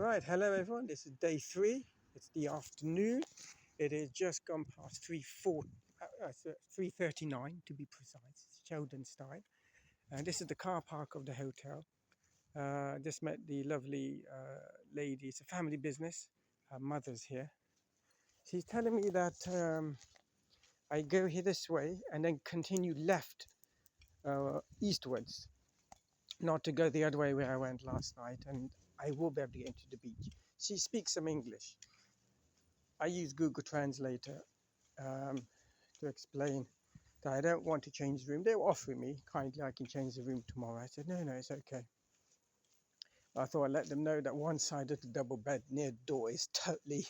Right, hello everyone. This is day 3. It's the afternoon. It is just gone past 3:39 to be precise. It's Sheldon's time. And this is the car park of the hotel. Just met the lovely lady. It's a family business. Her mother's here. She's telling me that I go here this way and then continue left eastwards, not to go the other way where I went last night, and I will be able to get into the beach. She speaks some English. I use Google Translator to explain that I don't want to change the room. They were offering me kindly I can change the room tomorrow. I said, no, it's okay. I thought I'd let them know that one side of the double bed near the door is totally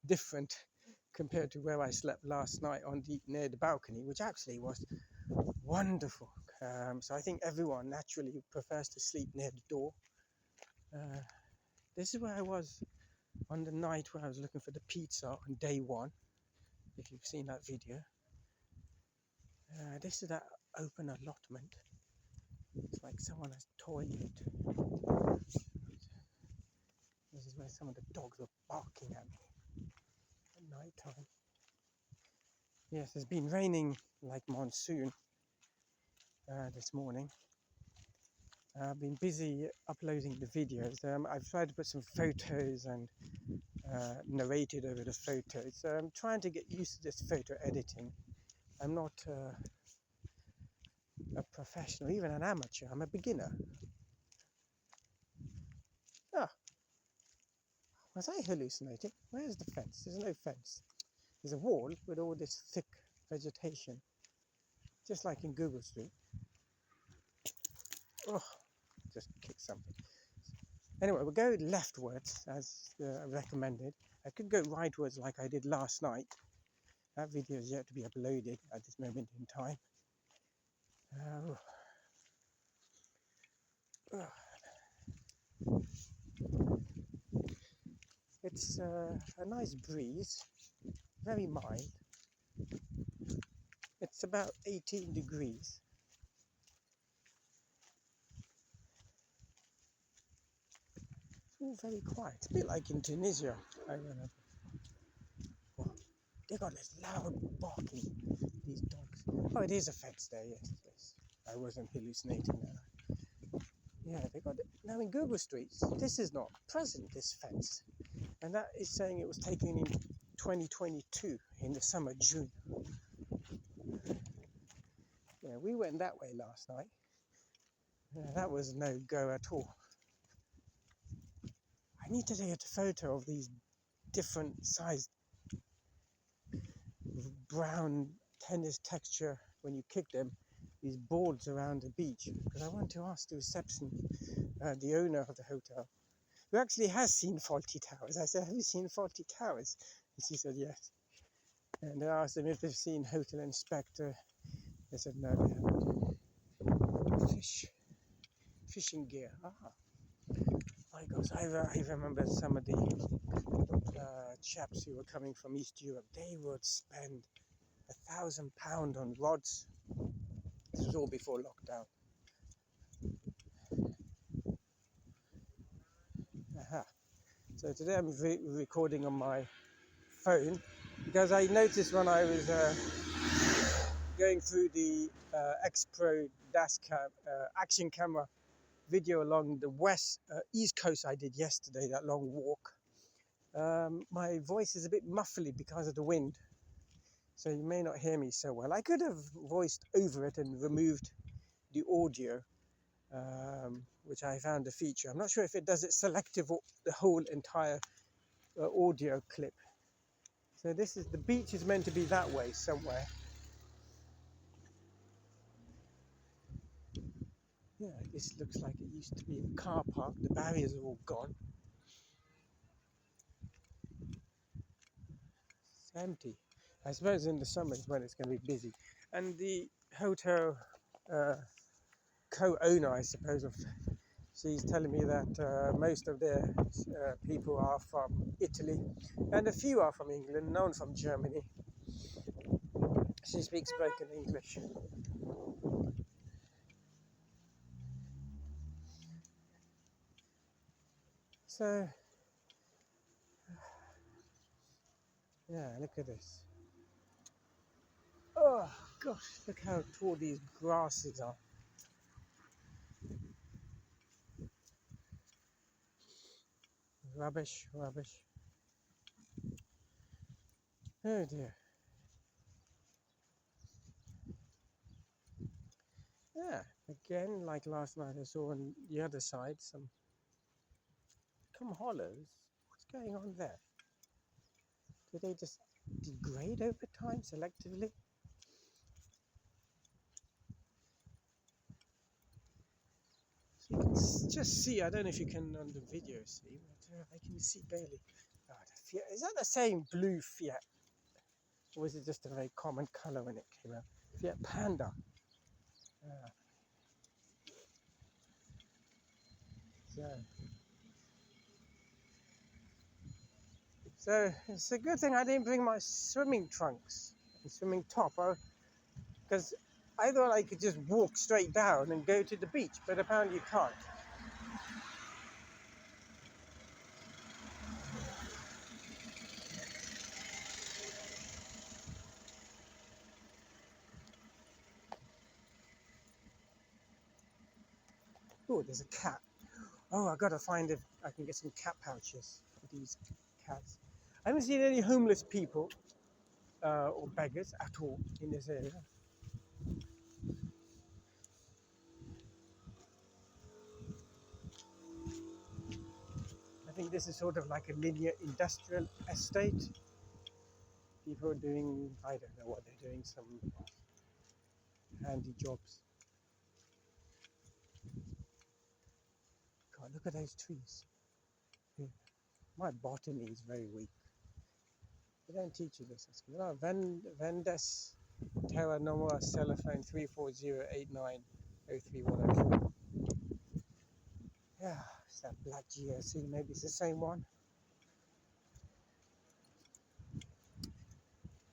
different compared to where I slept last night near the balcony, which actually was wonderful. So I think everyone naturally prefers to sleep near the door. This is where I was on the night where I was looking for the pizza on day 1, if you've seen that video. This is that open allotment. It's like someone has toilet. This is where some of the dogs were barking at me at night time. Yes, it's been raining like monsoon this morning. I've been busy uploading the videos. I've tried to put some photos and narrated over the photos. I'm trying to get used to this photo editing. I'm not a professional, even an amateur. I'm a beginner. Was I hallucinating? Where's the fence? There's no fence. There's a wall with all this thick vegetation, just like in Google Street. Oh, just kicked something. Anyway, we'll go leftwards as recommended. I could go rightwards like I did last night. That video is yet to be uploaded at this moment in time. It's a nice breeze, very mild. It's about 18 degrees. It's all very quiet. It's a bit like in Tunisia. I don't know. Oh, they got this loud barking, these dogs. Oh, it is a fence there, yes. I wasn't hallucinating there. Yeah, they got it. Now in Google Streets, this is not present, this fence. And that is saying it was taken in 2022, in the summer, June. Yeah, we went that way last night. Yeah, that was no go at all. I need to take a photo of these different sized brown tennis texture when you kick them, these boards around the beach, because I want to ask the reception, the owner of the hotel, who actually has seen Faulty Towers. I said, have you seen Faulty Towers? And she said yes. And I asked them if they've seen Hotel Inspector. They said no, they haven't. Fishing gear. My gosh, I remember some of the chaps who were coming from East Europe. They would spend £1,000 on rods. This was all before lockdown. So today I'm recording on my phone because I noticed when I was going through the X Pro action camera video along the east coast I did yesterday, that long walk, my voice is a bit muffly because of the wind, so you may not hear me so well. I could have voiced over it and removed the audio, which I found a feature. I'm not sure if it does it selective or the whole entire audio clip. So the beach is meant to be that way somewhere. Yeah, this looks like it used to be a car park. The barriers are all gone. It's empty. I suppose in the summer is when it's going to be busy. And the hotel co-owner, I suppose, she's telling me that most of their people are from Italy, and a few are from England, none from Germany. She speaks broken English. So, yeah, look at this. Oh gosh, look how tall these grasses are. Rubbish, rubbish. Oh dear. Yeah, again, like last night, I saw on the other side some hollows. What's going on there? Do they just degrade over time selectively? So you can just see, I don't know if you can on the video see, but I can see barely. Oh, the Fiat, is that the same blue Fiat? Or was it just a very common colour when it came out? Fiat Panda. Uh, so, so it's a good thing I didn't bring my swimming trunks and swimming top, because I thought I could just walk straight down and go to the beach, but apparently you can't. Oh, there's a cat. Oh, I gotta find if I can get some cat pouches for these cats. I haven't seen any homeless people or beggars at all in this area. I think this is sort of like a linear industrial estate. People are doing, I don't know what they're doing, some handy jobs. God, look at those trees. Yeah. My botany is very weak. They don't teach you this at school. No, Vendes Terra Nova Cellophane 340890310. Yeah, it's that black GSE. Maybe it's the same one.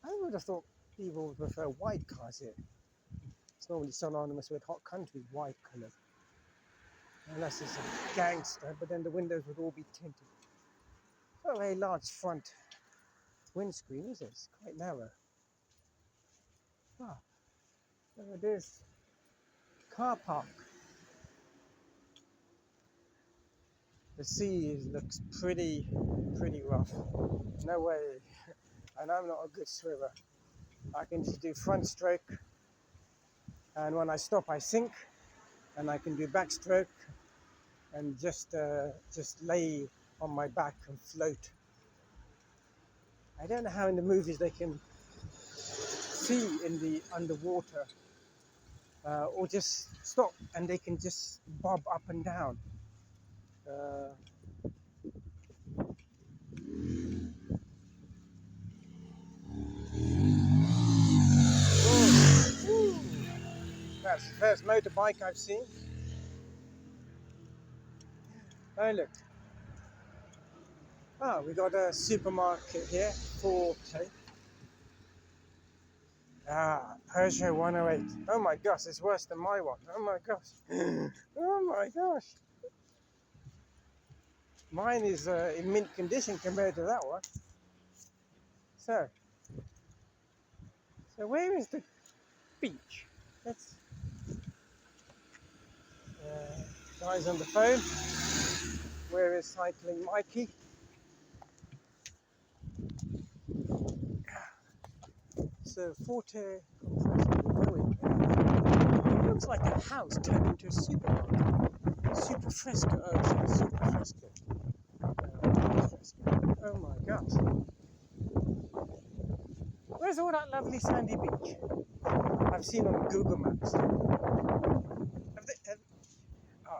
I would have thought people would prefer white cars here. It's normally synonymous with hot country, white colour. Unless it's a gangster, but then the windows would all be tinted. Not a very large front windscreen, is it? It's quite narrow. Ah, there it is. Car park. The sea looks pretty rough. No way. And I'm not a good swimmer. I can just do front stroke, and when I stop, I sink, and I can do backstroke, and just lay on my back and float. I don't know how in the movies they can see in the underwater, or just stop and they can just bob up and down. Oh, that's the first motorbike I've seen. Oh look. Oh, we got a supermarket here for Peugeot 108. Oh my gosh, it's worse than my one. Oh my gosh. Oh my gosh. Mine is in mint condition compared to that one. So where is the beach? Let's. Guys on the phone. Where is cycling Mikey? So Forte going. It looks like a house turned into a supermarket. Super fresco. Oh, it's super fresco. Oh my gosh. Where's all that lovely sandy beach I've seen on Google Maps?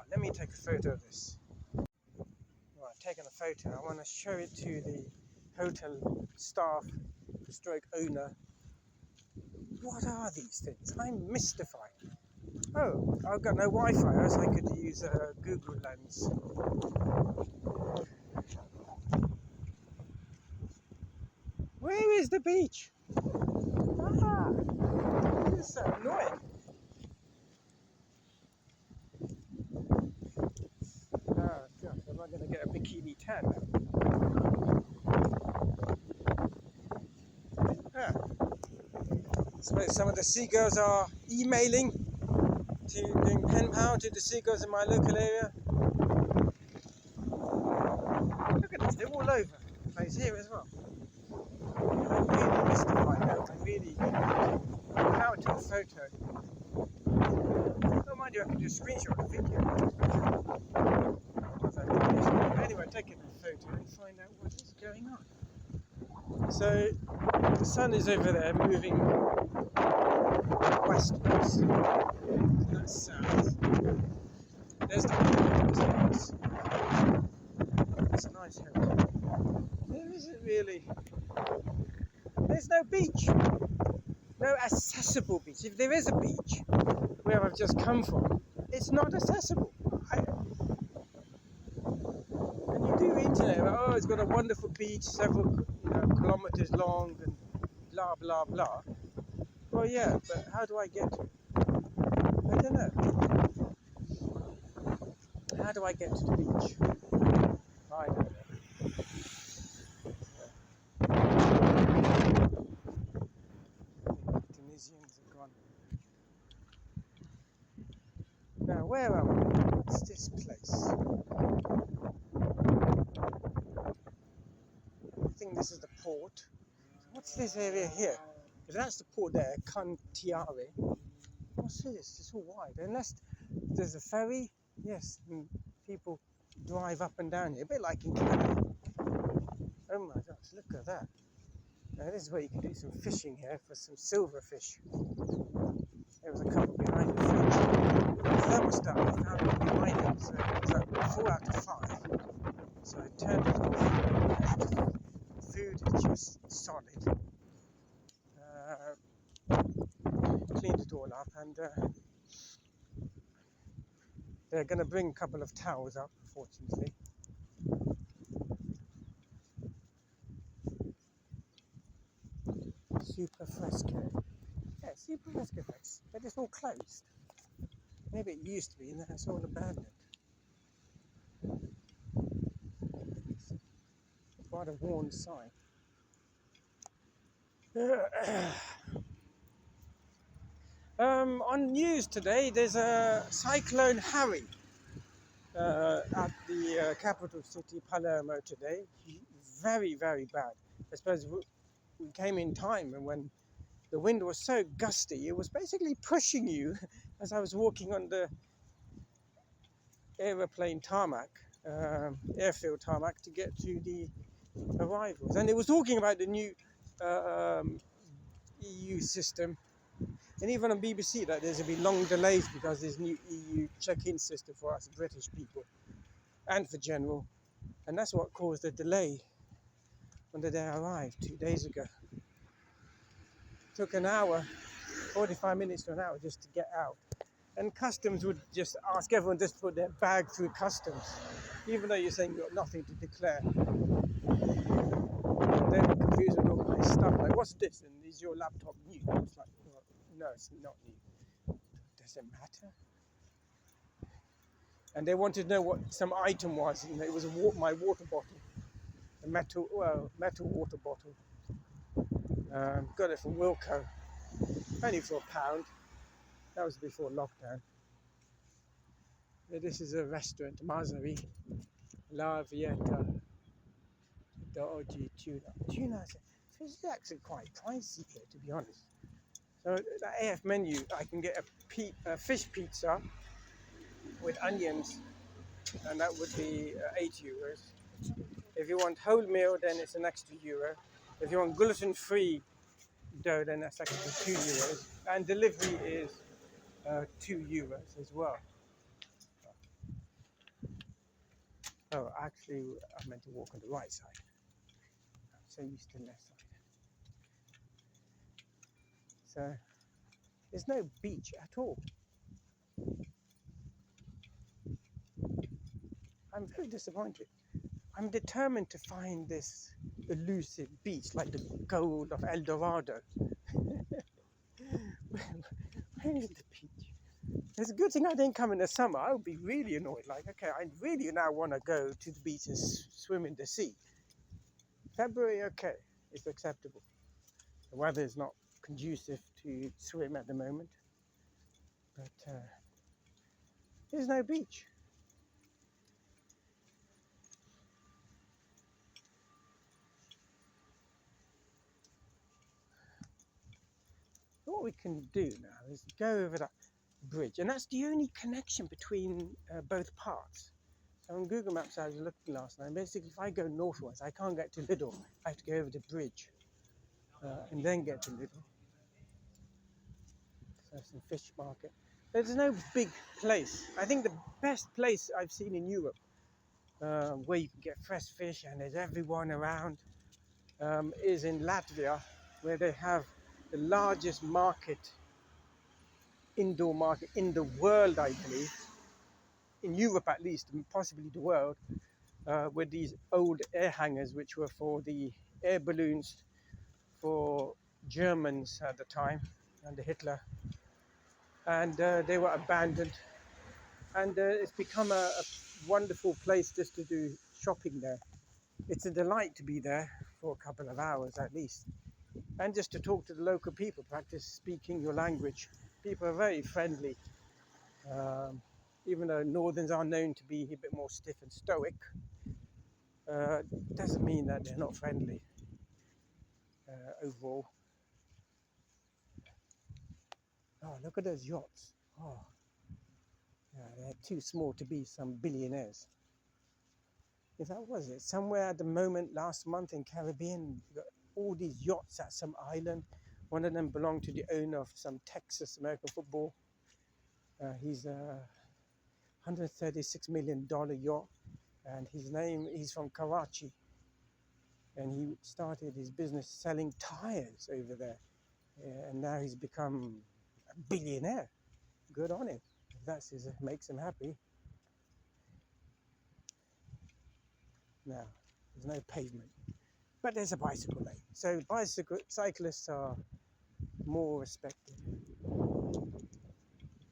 Let me take a photo of this. Right, taking a photo. I want to show it to the hotel staff, stroke owner. What are these things? I'm mystified. Oh, I've got no Wi-Fi, else I could use a Google Lens. Where is the beach? This is so annoying. Oh gosh, am I going to get a bikini can now. Yeah. So some of the seagulls are emailing, doing pen pal to the seagulls in my local area. Look at this, they're all over the place here as well. I'm really mystified now. I really how to a photo. Oh, mind you, I can do a screenshot of the video. Anyway, taking a photo and find out what is going on. So the sun is over there moving westwards. That's south. There's the house. It's a nice hotel. There isn't really. There's no beach. No accessible beach. If there is a beach where I've just come from, it's not accessible. And you do internet, oh, it's got a wonderful beach, several kilometers long, and blah blah blah. Well, yeah, but how do I get to it? I don't know. How do I get to the beach? I don't know. Tunisians are gone. Now, where am I? What's this place? I think this is the port. What's this area here? If that's the port there, Cantiare. What's this? It's all wide. Unless there's a ferry, yes, and people drive up and down here, a bit like in Canada. Oh my gosh, look at that. Now this is where you can do some fishing here for some silverfish. There was a couple behind the fridge. The thermostat I found it behind it, so it was at 4 out of 5. So I turned it off. Food is just solid. Cleaned it all up, and they're going to bring a couple of towels up, fortunately. Super fresco. Yeah, super fresco place, but it's all closed. Maybe it used to be, and then it's all abandoned. Quite a worn sign. On news today, there's a Cyclone Harry at the capital city, Palermo, today. Very, very bad. I suppose we came in time, and when the wind was so gusty, it was basically pushing you as I was walking on the airplane tarmac, airfield tarmac, to get to the arrivals. And it was talking about the new EU system, and even on BBC that there's going to be long delays because there's new EU check-in system for us British people and for general, and that's what caused the delay on the day I arrived 2 days ago. Took an hour, 45 minutes to an hour just to get out, and customs would just ask everyone just to put their bag through customs, even though you're saying you've got nothing to declare. And then I'm confused with all my stuff, like, what's this, and is your laptop new? It's like, well, no, it's not new. Does it matter? And they wanted to know what some item was, and it was my water bottle, a metal water bottle. Got it from Wilko, only for £1. That was before lockdown. This is a restaurant, Mazara La Vieta Doggy Tuna. Tuna is actually quite pricey here, to be honest. So the AF menu, I can get a fish pizza with onions, and that would be €8. If you want whole meal, then it's an extra €1. If you want gluten-free dough, then that's actually €2. And delivery is €2 as well. Oh, actually, I meant to walk on the right side. I'm so used to the left side. So, there's no beach at all. I'm very disappointed. I'm determined to find this elusive beach, like the gold of El Dorado. Where is the beach? It's a good thing I didn't come in the summer. I would be really annoyed. Like, okay, I really now want to go to the beach and swim in the sea. February, okay, it's acceptable. The weather is not conducive to swim at the moment, but there's no beach. So what we can do now is go over that bridge, and that's the only connection between both parts. So on Google Maps, I was looking last night. Basically, if I go northwards, I can't get to Lidl. I have to go over the bridge and then get to Lidl. So some fish market. There's no big place. I think the best place I've seen in Europe where you can get fresh fish and there's everyone around is in Latvia, where they have the largest market, indoor market in the world, I believe, in Europe at least, and possibly the world, with these old air hangars which were for the air balloons for Germans at the time under Hitler, and they were abandoned, and it's become a wonderful place just to do shopping there. It's a delight to be there for a couple of hours at least, and just to talk to the local people, practice speaking your language. People are very friendly, um, even though Northerns are known to be a bit more stiff and stoic. Doesn't mean that they're not friendly overall. Oh, look at those yachts. Oh, yeah, they're too small to be some billionaires. If that was it, somewhere at the moment last month in Caribbean, you got all these yachts at some island. One of them belonged to the owner of some Texas American football. He's a $136 million yacht, and he's from Karachi, and he started his business selling tires over there, and now he's become a billionaire. Good on him. If that makes him happy. Now, there's no pavement, but there's a bicycle lane, so cyclists are more respected.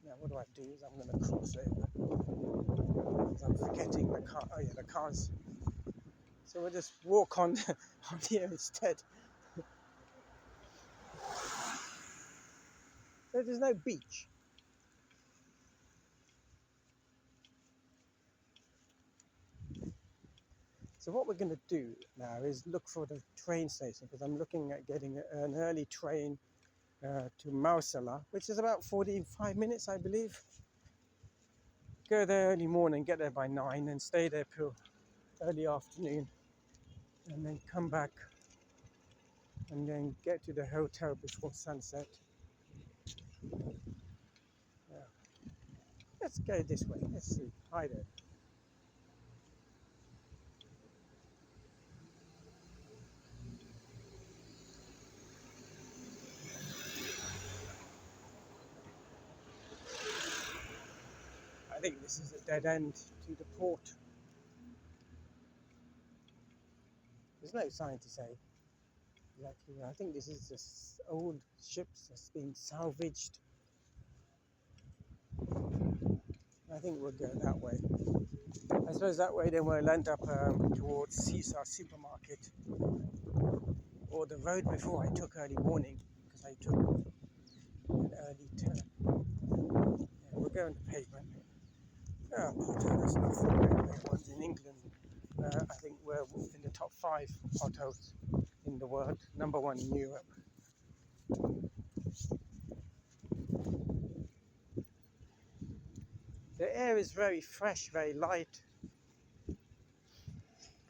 Now, what do I do? Is I'm going to cross over because I'm forgetting the car. Oh yeah, the cars. So we'll just walk on on here instead. So there's no beach. So what we're going to do now is look for the train station, because I'm looking at getting an early train to Mausala, which is about 45 minutes, I believe. Go there early morning, get there by 9 and stay there till early afternoon, and then come back and then get to the hotel before sunset. Yeah. Let's go this way. Let's see. Hi there. I think this is a dead end to the port. There's no sign to say exactly. I think this is just old ships that's being salvaged. I think we'll go that way. I suppose that way then we'll end up towards Caesar Supermarket, or the road before I took early morning, because I took an early turn. Yeah, we'll go on the pavement. Oh, that's not for the ones in England. I think we're in the top 5 hotels in the world, number 1 in Europe. The air is very fresh, very light.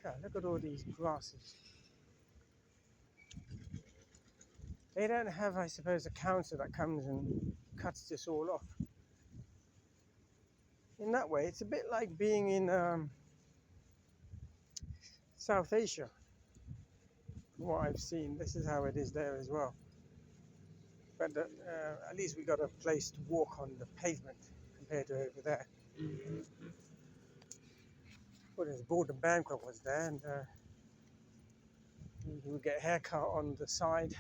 God, look at all these grasses. They don't have, I suppose, a council that comes and cuts this all off. In that way, it's a bit like being in South Asia. From what I've seen, this is how it is there as well. But at least we got a place to walk on the pavement compared to over there. Well, there's Border Banquet was there, and you would get a haircut on the side,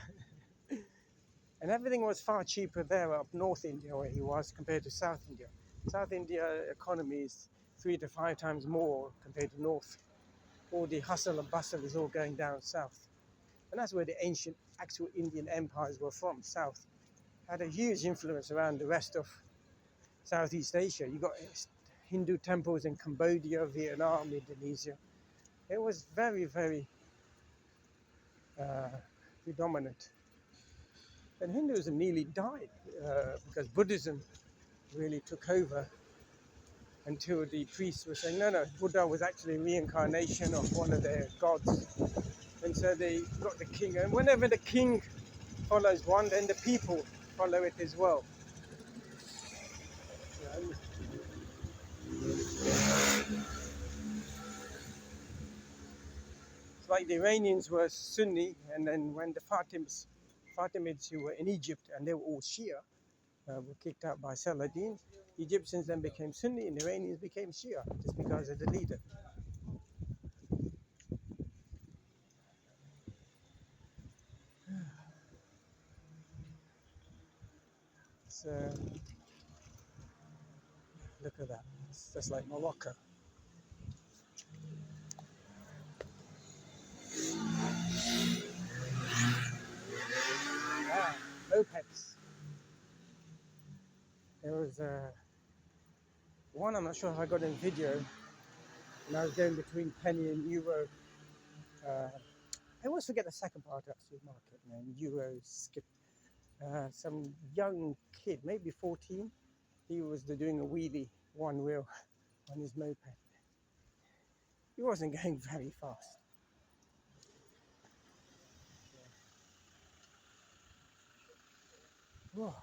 And everything was far cheaper there up North India where he was compared to South India. South India economy is 3 to 5 times more compared to North. All the hustle and bustle is all going down south. And that's where the ancient actual Indian empires were from, south. Had a huge influence around the rest of Southeast Asia. You got Hindu temples in Cambodia, Vietnam, Indonesia. It was very, very predominant. And Hinduism nearly died because Buddhism really took over until the priests were saying, no, Buddha was actually a reincarnation of one of their gods. And so they got the king. And whenever the king follows one, then the people follow it as well. It's like the Iranians were Sunni, and then when the Fatimids who were in Egypt, and they were all Shia, were kicked out by Saladin, Egyptians then became Sunni and Iranians became Shia, just because of the leader. So, look at that, it's just like Morocco. Mopeds. There was one, I'm not sure if I got in video, and I was going between penny and euro. I always forget the second part of supermarket, and euro skip. Some young kid, maybe 14, he was doing a wheelie, one wheel, on his moped. He wasn't going very fast. Whoa.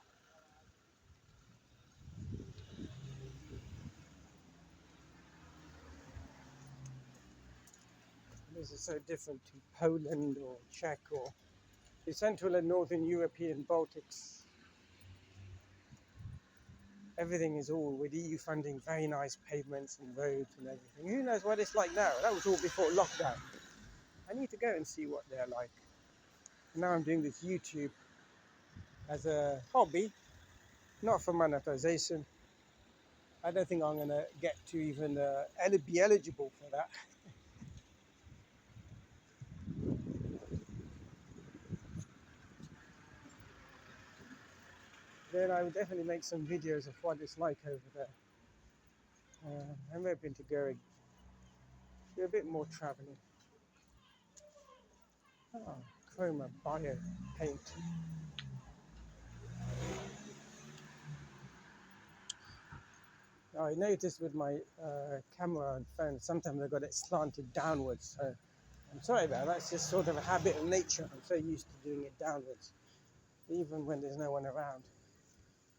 This is so different to Poland or Czech or the Central and Northern European Baltics. Everything is all with EU funding, very nice pavements and roads and everything. Who knows what it's like now? That was all before lockdown. I need to go and see what they're like. Now I'm doing this YouTube as a hobby, not for monetization. I don't think I'm going to get to even be eligible for that. Then I would definitely make some videos of what it's like over there. I'm hoping to go do a bit more traveling. Oh, chroma bio paint. Now, I noticed with my camera and phone, sometimes I got it slanted downwards. So I'm sorry about that. It's just sort of a habit of nature. I'm so used to doing it downwards. Even when there's no one around,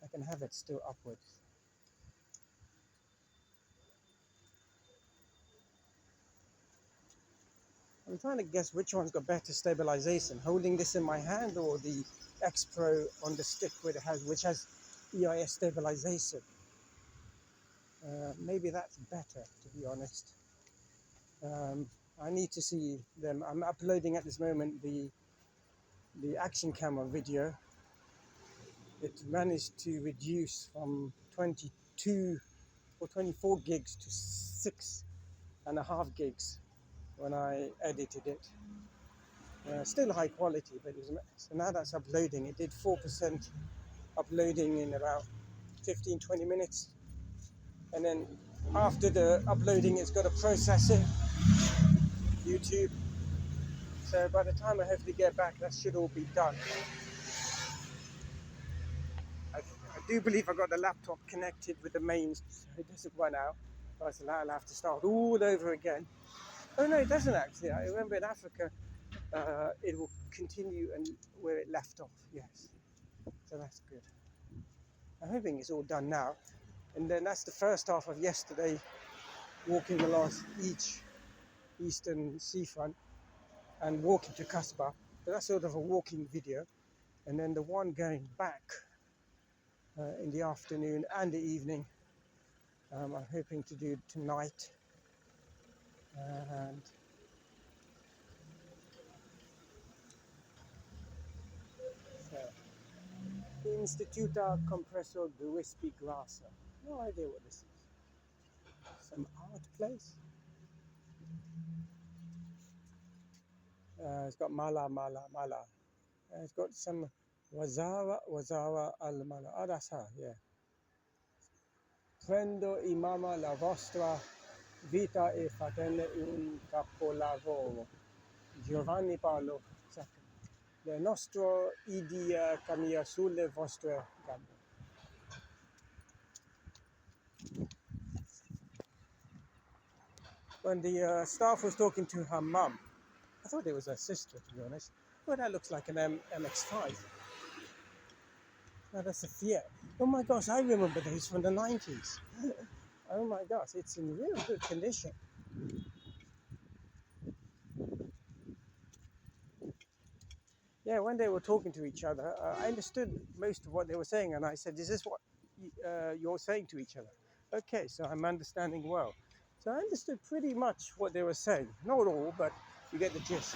I can have it still upwards. I'm trying to guess which one's got better stabilization, holding this in my hand or the X Pro on the stick which has EIS stabilization. Maybe that's better, to be honest. I need to see them. I'm uploading at this moment the action camera video. It managed to reduce from 22 or 24 gigs to 6.5 gigs when I edited it. Still high quality, but so now that's uploading. It did 4% uploading in about 15-20 minutes, and then after the uploading it's got to process it, YouTube. So by the time I hopefully get back, that should all be done. I do believe I got the laptop connected with the mains, so it doesn't run out. Otherwise I'll have to start all over again. Oh no, it doesn't actually. I remember in Africa, it will continue and where it left off. Yes, so that's good. I'm hoping it's all done now. And then that's the first half of yesterday, walking along each eastern seafront and walking to Kasbah. So that's sort of a walking video. And then the one going back in the afternoon and the evening, I'm hoping to do tonight. And so Instituta Compresso de Whisky Grassa. No idea what this is. Some art place. It's got Mala, Mala, Mala. It's got some Wazara al-Mala. Oh, that's her, yeah. Prendo imama la vostra vita e fatene un capolavoro. Giovanni Paolo II. Le nostro idea cammina sulle vostre gambe. When the staff was talking to her mum, I thought it was her sister, to be honest. Well, that looks like an MX-5. No, that's a Fiat. Oh my gosh, I remember those from the 90s. Oh my gosh, it's in real good condition. Yeah, when they were talking to each other, I understood most of what they were saying, and I said, "Is this what you're saying to each other?" Okay, so I'm understanding well. So I understood pretty much what they were saying. Not all, but you get the gist.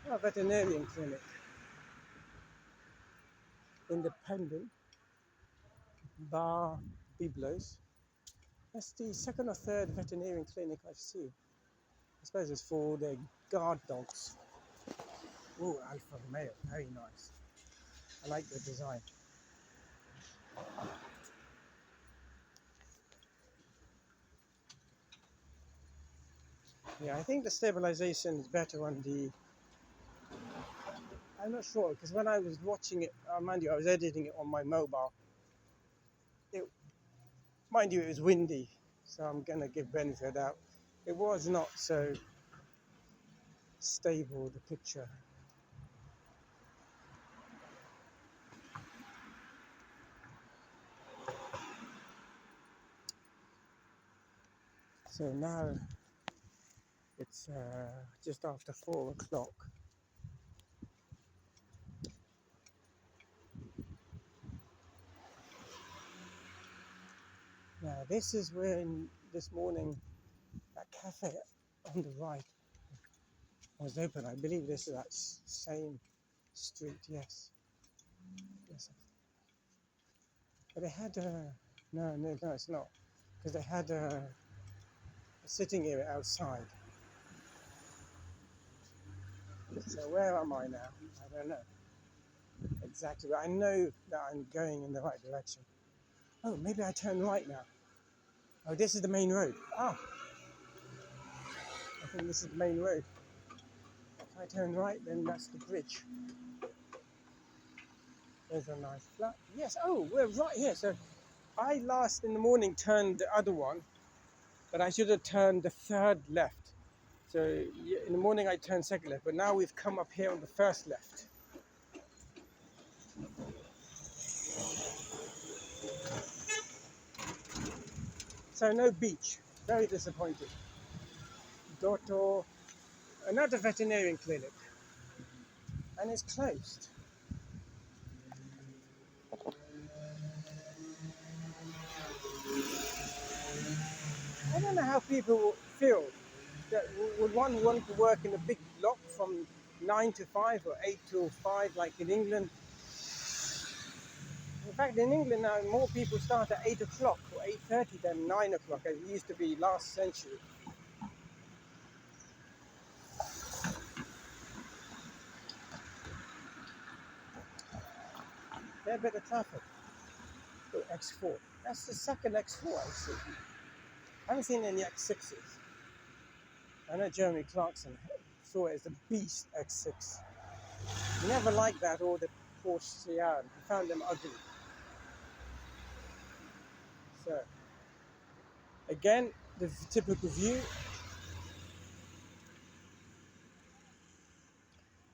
A veterinarian clinic. Independent. Bar Biblos. That's the second or third veterinarian clinic I've seen. I suppose it's for their guard dogs. Oh, Alfa Romeo, very nice. I like the design. Yeah, I think the stabilization is better on the... I'm not sure, because when I was watching it, mind you, I was editing it on my mobile. Mind you, it was windy, so I'm going to give benefit out. It was not so stable, the picture. So now it's just after 4 o'clock. Now this is when this morning that cafe on the right was open. I believe this is that same street, yes. But they had no, it's not, because they had a sitting area outside. So where am I now? I don't know exactly, but I know that I'm going in the right direction. Oh, maybe I turn right now. Oh, this is the main road. Ah, I think this is the main road. If I turn right, then that's the bridge. There's a nice flat. Yes, oh, we're right here. So I last in the morning turned the other one, but I should have turned the third left. So in the morning I turned second left, but now we've come up here on the first left. So no beach. Very disappointed. Dotto, another veterinarian clinic, and it's closed. I don't know how people feel. That would one want to work in a big block from 9 to 5 or 8 to 5 like in England? In fact, in England now, more people start at 8 o'clock or 8:30 than 9 o'clock, as it used to be last century. They're better traffic. Oh, X4. That's the second X4 I've seen. I haven't seen any X6s. I know Jeremy Clarkson saw it as the Beast X6. He never liked that or the Porsche Cayenne. He found them ugly. So, again, the typical view.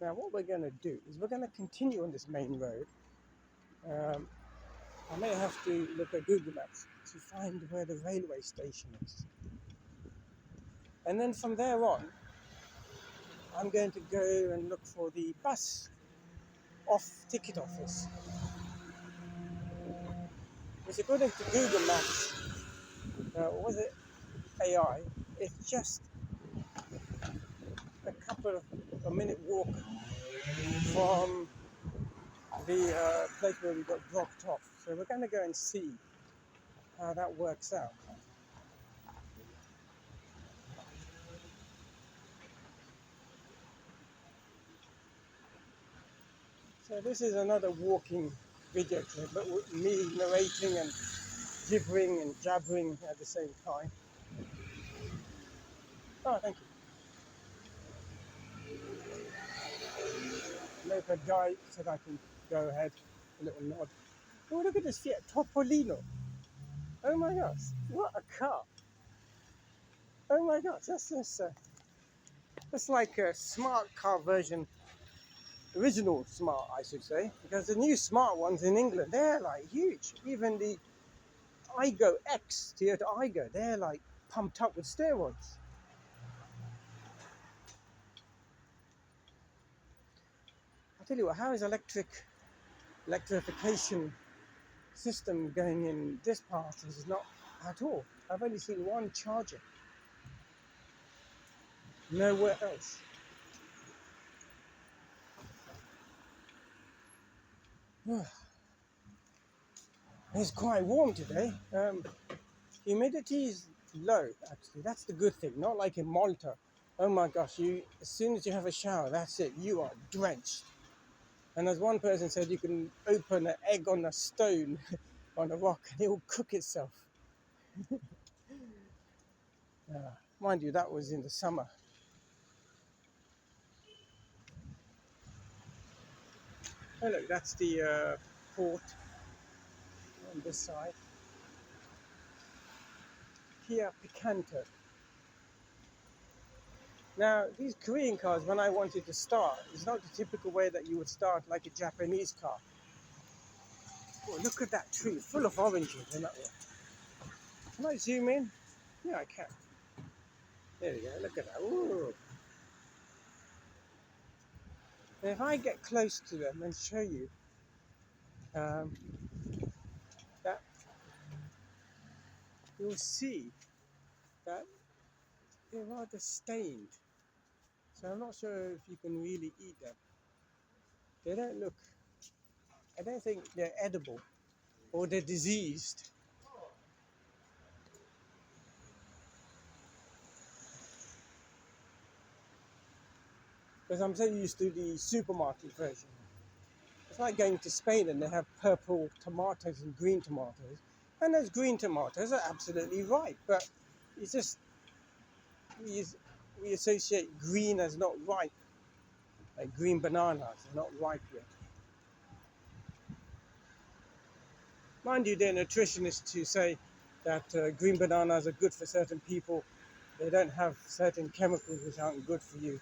Now, what we're going to do is we're going to continue on this main road. I may have to look at Google Maps to find where the railway station is. And then from there on, I'm going to go and look for the bus ticket office. Which according to Google Maps, or was it AI, it's just a minute walk from the place where we got dropped off. So we're going to go and see how that works out. So this is another walking video clip, but with me narrating and gibbering and jabbering at the same time. Oh, thank you. Local guy said I can go ahead. A little nod. Oh, look at this Fiat Topolino. Oh my gosh, what a car. Oh my gosh, that's like a smart car version, original smart, I should say, because the new smart ones in England, they're like huge. Even the Igo X, Toyota Igo, they're like pumped up with steroids. I tell you what, how is electrification system going in this part is not at all. I've only seen one charger, nowhere else. It's quite warm today. Humidity is low, actually. That's the good thing. Not like in Malta. Oh my gosh! As soon as you have a shower, that's it. You are drenched. And as one person said, you can open an egg on a stone, on a rock, and it will cook itself. Mind you, that was in the summer. Oh look, that's the port on this side. Kia Picanto. Now, these Korean cars, when I wanted to start, it's not the typical way that you would start like a Japanese car. Oh, look at that tree, full of oranges in that one. Can I zoom in? Yeah, I can. There we go, look at that. Ooh. And if I get close to them and show you that, you'll see that they're rather stained. So I'm not sure if you can really eat them. They don't look, I don't think they're edible or they're diseased. Because I'm so used to the supermarket version. It's like going to Spain and they have purple tomatoes and green tomatoes. And those green tomatoes are absolutely ripe, but it's just, we associate green as not ripe. Like green bananas are not ripe yet. Mind you, they're nutritionists who say that green bananas are good for certain people. They don't have certain chemicals which aren't good for you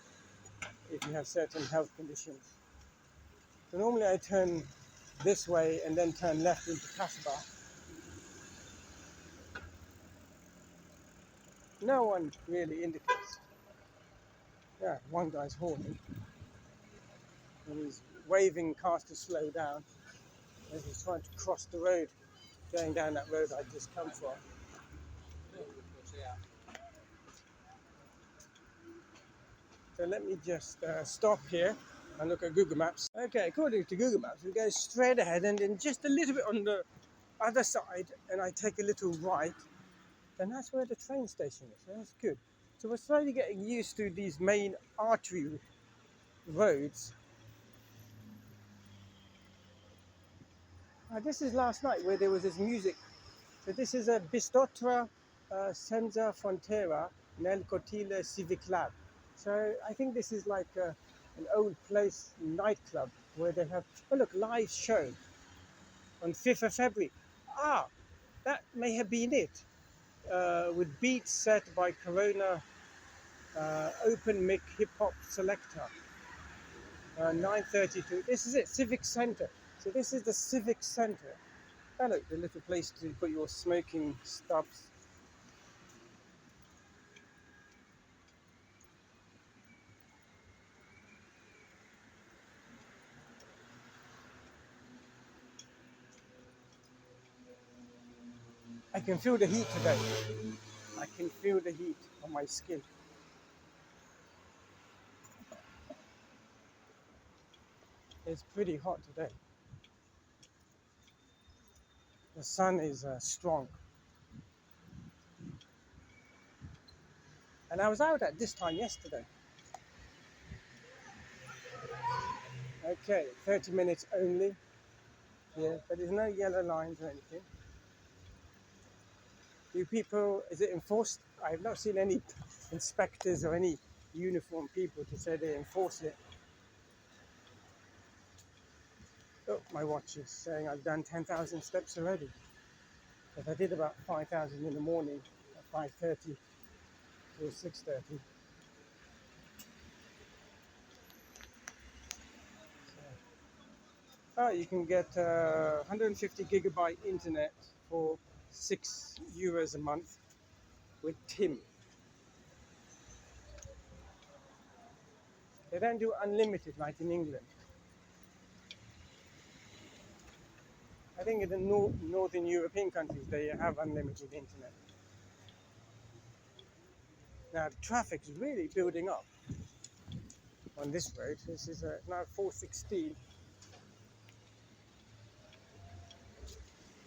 if you have certain health conditions. So normally I turn this way and then turn left into Casbah. No one really indicates. Yeah, one guy's horning and he's waving cars to slow down as he's trying to cross the road, going down that road I just come from. So let me just stop here and look at Google Maps. Okay, according to Google Maps, we go straight ahead and then just a little bit on the other side, and I take a little right, and that's where the train station is. So that's good. So we're slowly getting used to these main artery roads. This is last night where there was this music. So this is a Bistotra Senza Frontera nel Cortile Civic Lab. So I think this is like an old place nightclub where they have, oh look, live show on 5th of February. Ah, that may have been it. With beats set by Corona Open Mic Hip Hop Selector. 9:32. This is it, Civic Center. So this is the Civic Center. Oh look, the little place to put your smoking stuffs. I can feel the heat today. I can feel the heat on my skin. It's pretty hot today. The sun is strong. And I was out at this time yesterday. Okay, 30 minutes only. Yeah, but there's no yellow lines or anything. You people, is it enforced? I've not seen any inspectors or any uniformed people to say they enforce it. Oh, my watch is saying I've done 10,000 steps already. But I did about 5,000 in the morning at 5:30 to 6:30. Oh, you can get 150 gigabyte internet for €6 a month with Tim. They don't do unlimited like in England. I think in the northern European countries they have unlimited internet. Now the traffic's really building up on this road. This is now 4:16.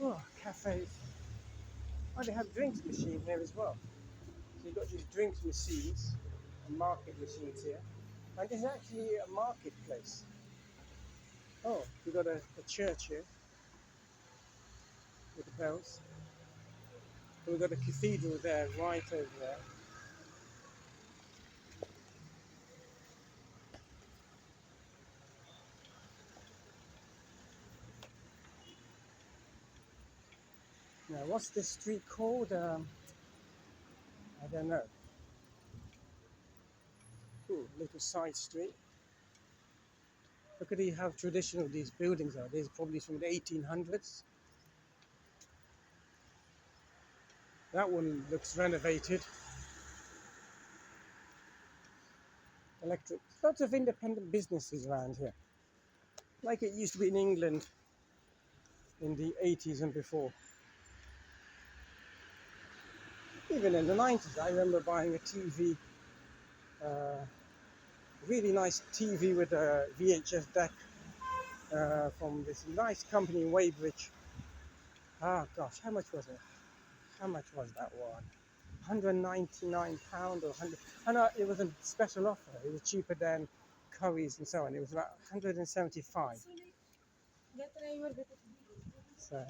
Oh, cafes. Oh, they have drinks machine here as well. So you've got these drinks machines and market machines here. And this is actually a marketplace. Oh, we've got a church here with the bells. And we've got a cathedral there, right over there. Now, what's this street called? I don't know. Ooh, little side street. Look at how traditional these buildings are. These are probably from the 1800s. That one looks renovated. Electric. Lots of independent businesses around here. Like it used to be in England in the 80s and before. Even in the 90s, I remember buying a TV, really nice TV with a VHS deck from this nice company in Weybridge. Ah, gosh, how much was it? How much was that one? £199 or 100. Oh no, it was a special offer. It was cheaper than curries and so on. It was about 175. So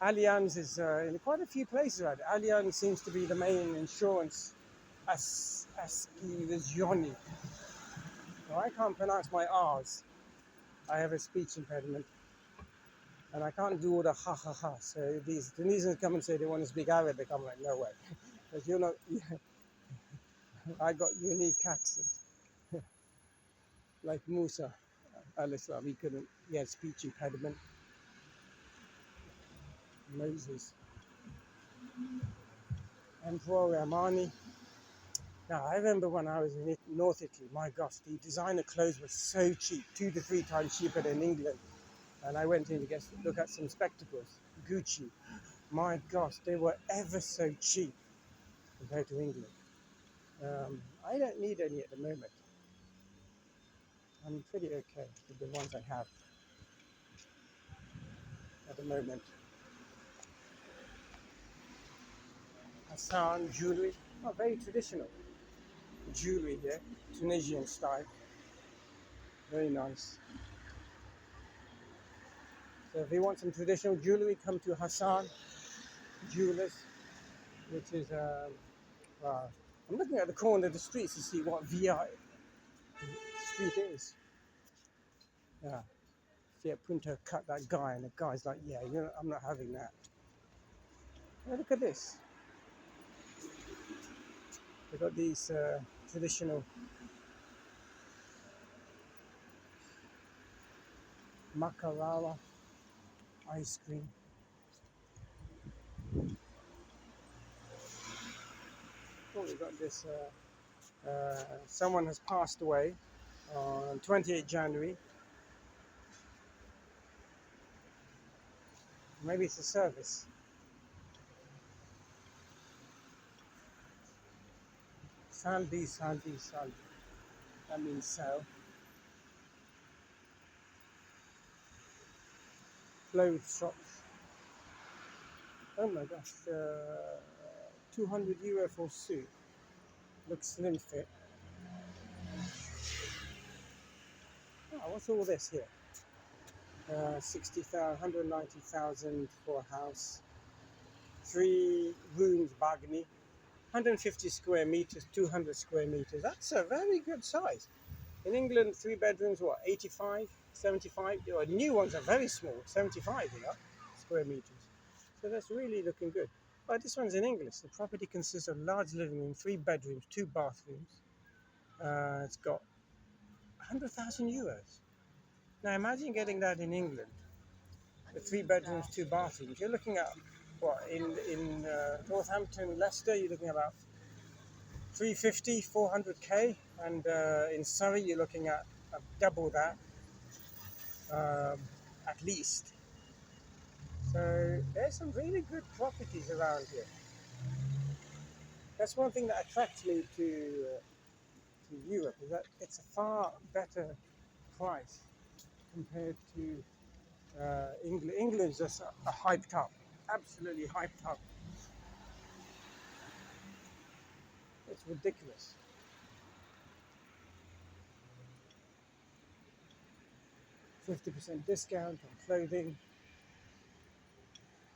Allianz is in quite a few places around. Allianz seems to be the main insurance Ascirigioni. Now, I can't pronounce my R's. I have a speech impediment. And I can't do all the ha ha ha. So these Tunisians come and say they want to speak Arabic. I'm like, no way. Because you're not, I got unique accent. Like Musa al-Islam, he couldn't, he had speech impediment. Moses. Emperor Armani. Now, I remember when I was in North Italy, my gosh, the designer clothes were so cheap, 2 to 3 times cheaper than England. And I went in to look at some spectacles, Gucci. My gosh, they were ever so cheap compared to England. I don't need any at the moment. I'm pretty okay with the ones I have at the moment. Hassan jewelry, oh, very traditional jewelry here, Tunisian style, very nice. So if you want some traditional jewelry, come to Hassan Jewelers, which is, I'm looking at the corner of the street to see what VI street is. Yeah, Fiat Punto cut that guy, and the guy's like, yeah, I'm not having that. Yeah, look at this. They've got these traditional Makarawa ice cream. Oh, we've got this, someone has passed away on 28th January. Maybe it's a service. Saldi. That means sell. clothes shops. Oh my gosh, €200 for suit. Looks slim fit. Oh, what's all this here? 60,000, 190,000 for a house. 3 rooms, Bagni. 150 square meters, 200 square meters. That's a very good size. In England, 3 bedrooms, what, 85, 75? The new ones are very small, 75, square meters. So that's really looking good. But this one's in English. The property consists of a large living room, 3 bedrooms, 2 bathrooms. It's got €100,000. Now imagine getting that in England. The 3 bedrooms, 2 bathrooms. You're looking at what in Northampton, Leicester. You're looking at about 350, 400k, and in Surrey you're looking at double that, at least. So there's some really good properties around here. That's one thing that attracts me to Europe, is that it's a far better price compared to England. England's just a hyped up, absolutely hyped up. It's ridiculous. 50% discount on clothing.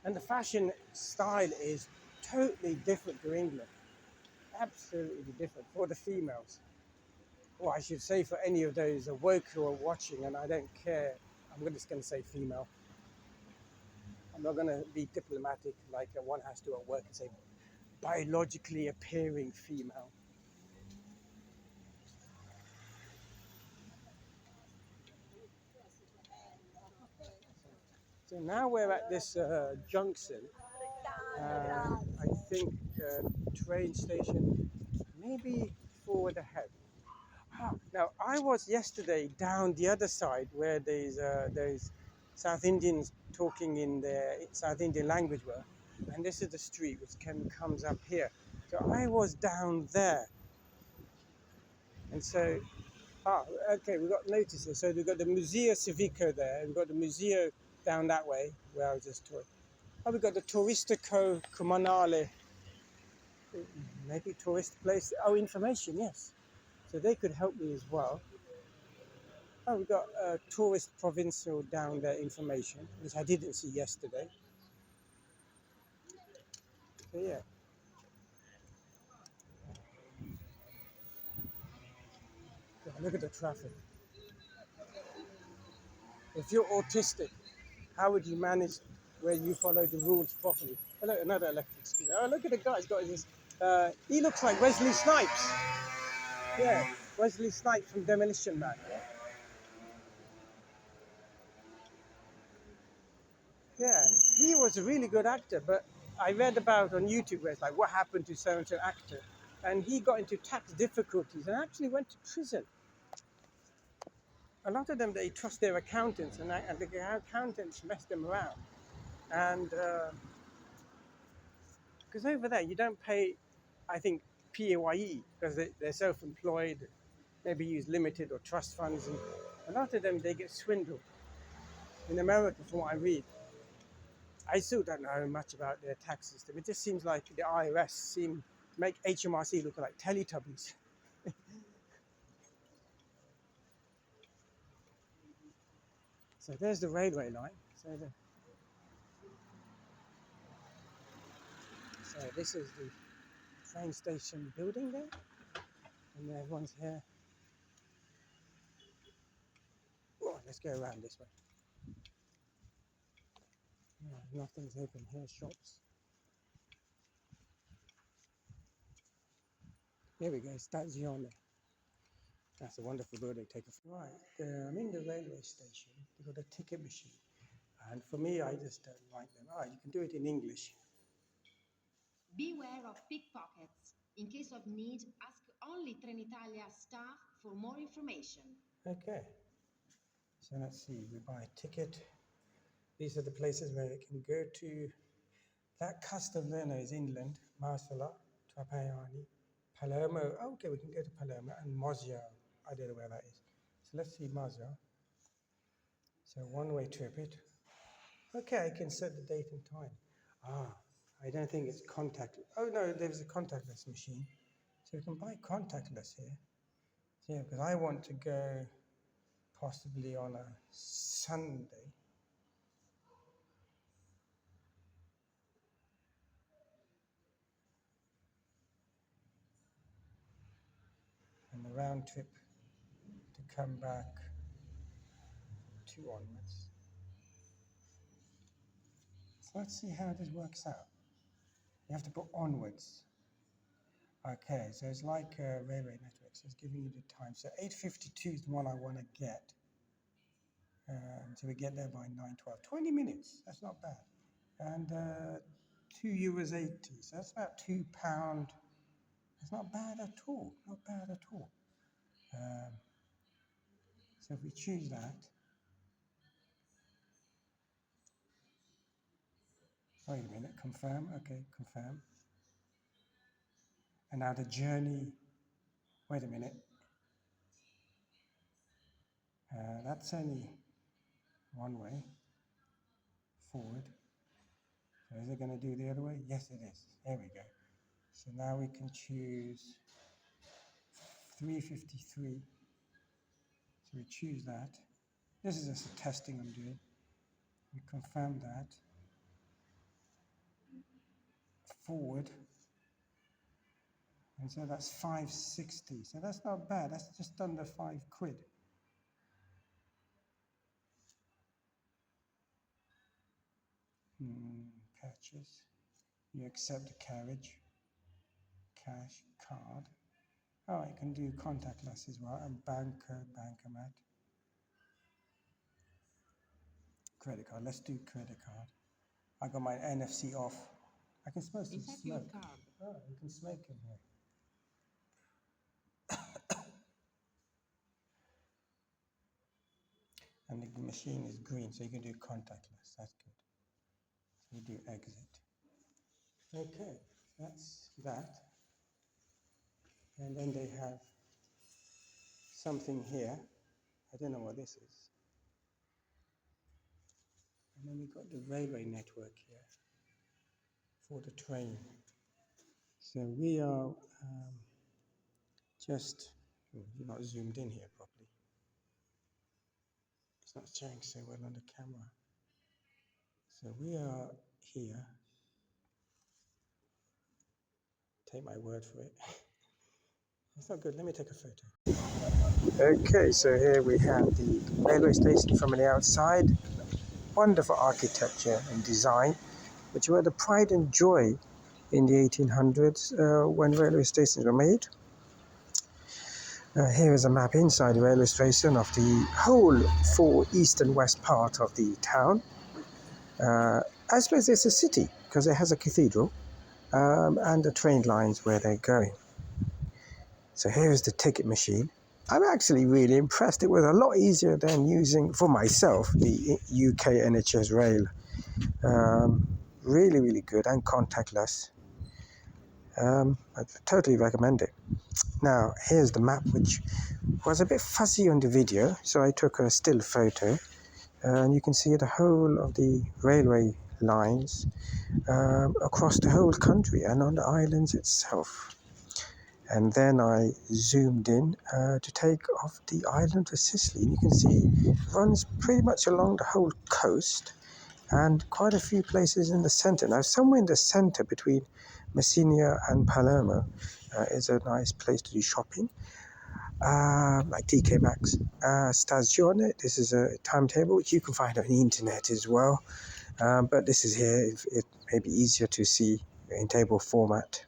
And the fashion style is totally different to England. Absolutely different for the females. Or I should say for any of those woke who are watching, and I don't care. I'm just going to say female. I'm not going to be diplomatic like one has to at work and say biologically appearing female. So now we're at this junction. I think train station maybe forward ahead. Now I was yesterday down the other side where there's South Indians talking in their South Indian language were, and this is the street which comes up here. So I was down there, and so okay, we've got notices. So we've got the Museo Civico there. We've got the Museo down that way where I was just talking. Oh, we've got the Turistico Comunale, maybe tourist place. Oh, information, yes. So they could help me as well. Oh, we've got tourist provincial down there information, which I didn't see yesterday. So yeah. Yeah, look at the traffic. If you're autistic, how would you manage where you follow the rules properly? Oh, look, another electric scooter. Oh, look at the guy. He's got his. He looks like Wesley Snipes. Yeah, Wesley Snipes from Demolition Man. Yeah, he was a really good actor, but I read about on YouTube where it's like, what happened to so-and-so actor? And he got into tax difficulties and actually went to prison. A lot of them, they trust their accountants, and the accountants mess them around. And because over there, you don't pay, I think, PAYE, because they're self-employed, maybe use limited or trust funds. And a lot of them, they get swindled. In America, from what I read, I still don't know much about their tax system. It just seems like the IRS seem to make HMRC look like Teletubbies. So there's the railway line. So this is the train station building there, and everyone's here. Oh, let's go around this way. No, nothing's open here, shops. Here we go, Stazione. That's a wonderful building. Take a right. I'm in the railway station. They've got a ticket machine, and for me, I just don't like them. You can do it in English. Beware of pickpockets. In case of need, ask only Trenitalia staff for more information. Okay. So let's see. We buy a ticket. These are the places where it can go to. That Castellano is inland. Marsala, Trapani, Palermo. Oh, okay, we can go to Palermo and Mozia. I don't know where that is. So let's see Mozia. So one-way trip it. Okay, I can set the date and time. Ah, I don't think it's contactless. Oh no, there's a contactless machine. So you can buy contactless here. So, yeah, because I want to go possibly on a Sunday. And the round trip to come back 2 onwards. So let's see how this works out. You have to put onwards. Okay, so it's like a railway network, so it's giving you the time. So 8:52 is the one I want to get. So we get there by 9:12. 20 minutes, that's not bad. And €2.80, so that's about £2. It's not bad at all, not bad at all. So if we choose that, wait a minute, confirm, okay, confirm. And now the journey, wait a minute, that's only one way forward. So is it going to do the other way? Yes, it is. There we go. So now we can choose 3:53. So we choose that. This is just a testing I'm doing. We confirm that. Forward. And so that's 560. So that's not bad. That's just under £5. Purchase. You accept the carriage. Cash, card. Oh, I can do contactless as well. And bankomat. Credit card. Let's do credit card. I got my NFC off. I can smell some Insert your smoke. card. Oh, you can smoke in here. And the machine is green, so you can do contactless. That's good. So we do exit. Okay, that's that. And then they have something here. I don't know what this is. And then we've got the railway network here for the train. So we are just, not zoomed in here properly. It's not showing so well on the camera. So we are here. Take my word for it. It's not good. Let me take a photo. Okay, so here we have the railway station from the outside. Wonderful architecture and design, which were the pride and joy in the 1800s when railway stations were made. Here is a map inside the railway station of the whole east and west part of the town. I suppose it's a city because it has a cathedral and the train lines where they're going. So here is the ticket machine. I'm actually really impressed. It was a lot easier than using, for myself, the UK NHS Rail. Really, really good and contactless. I totally recommend it. Now, here's the map, which was a bit fuzzy on the video, so I took a still photo. And you can see the whole of the railway lines across the whole country and on the islands itself. And then I zoomed in to take off the island of Sicily. And you can see it runs pretty much along the whole coast and quite a few places in the center. Now, somewhere in the center between Messina and Palermo is a nice place to do shopping, like TK Maxx. Stazione, this is a timetable which you can find on the internet as well. But this is here, it may be easier to see in table format.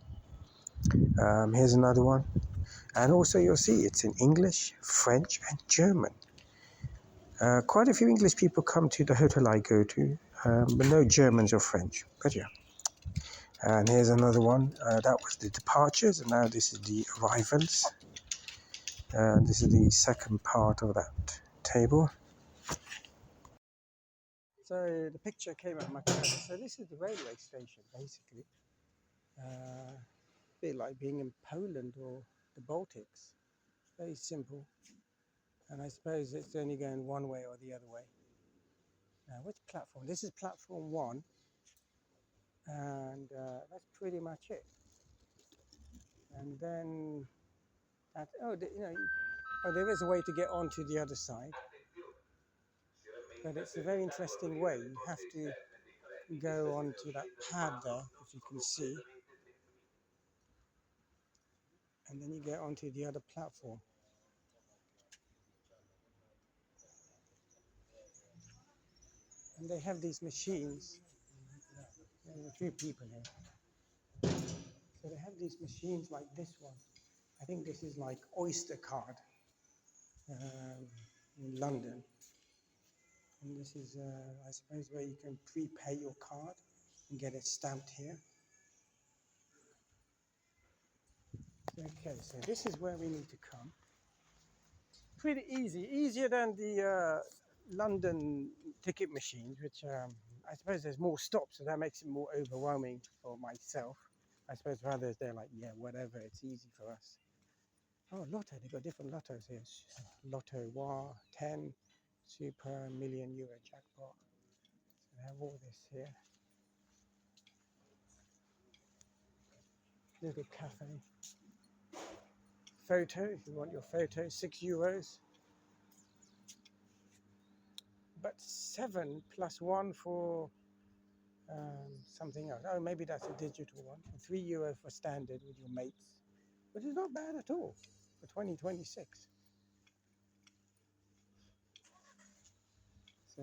Here's another one. And also you'll see it's in English, French and German. Quite a few English people come to the hotel I go to, but no Germans or French. But yeah. And here's another one. That was the departures, and now this is the arrivals. This is the second part of that table. So the picture came out much better. So this is the railway station, basically. A bit like being in Poland or the Baltics. Very simple. And I suppose it's only going one way or the other way. Which platform? This is platform 1, and that's pretty much it. And then, there is a way to get onto the other side, but it's a very interesting way. You have to go onto that pad there, if you can see, and then you get onto the other platform. And they have these machines. There's a few people here. So they have these machines like this one. I think this is like Oyster Card in London. And this is, I suppose, where you can prepay your card and get it stamped here. Okay, so this is where we need to come. Pretty easy, easier than the London ticket machines, which I suppose there's more stops, so that makes it more overwhelming for myself. I suppose for others, they're like, yeah, whatever, it's easy for us. Oh, lotto, they've got different lottos here. Lotto War, 10, Super Million Euro jackpot. So they have all this here. Little cafe. Photo, if you want your photo, €6. But 7 plus 1 for something else. Oh, maybe that's a digital one. €3 for standard with your mates, which is not bad at all for 2026. So,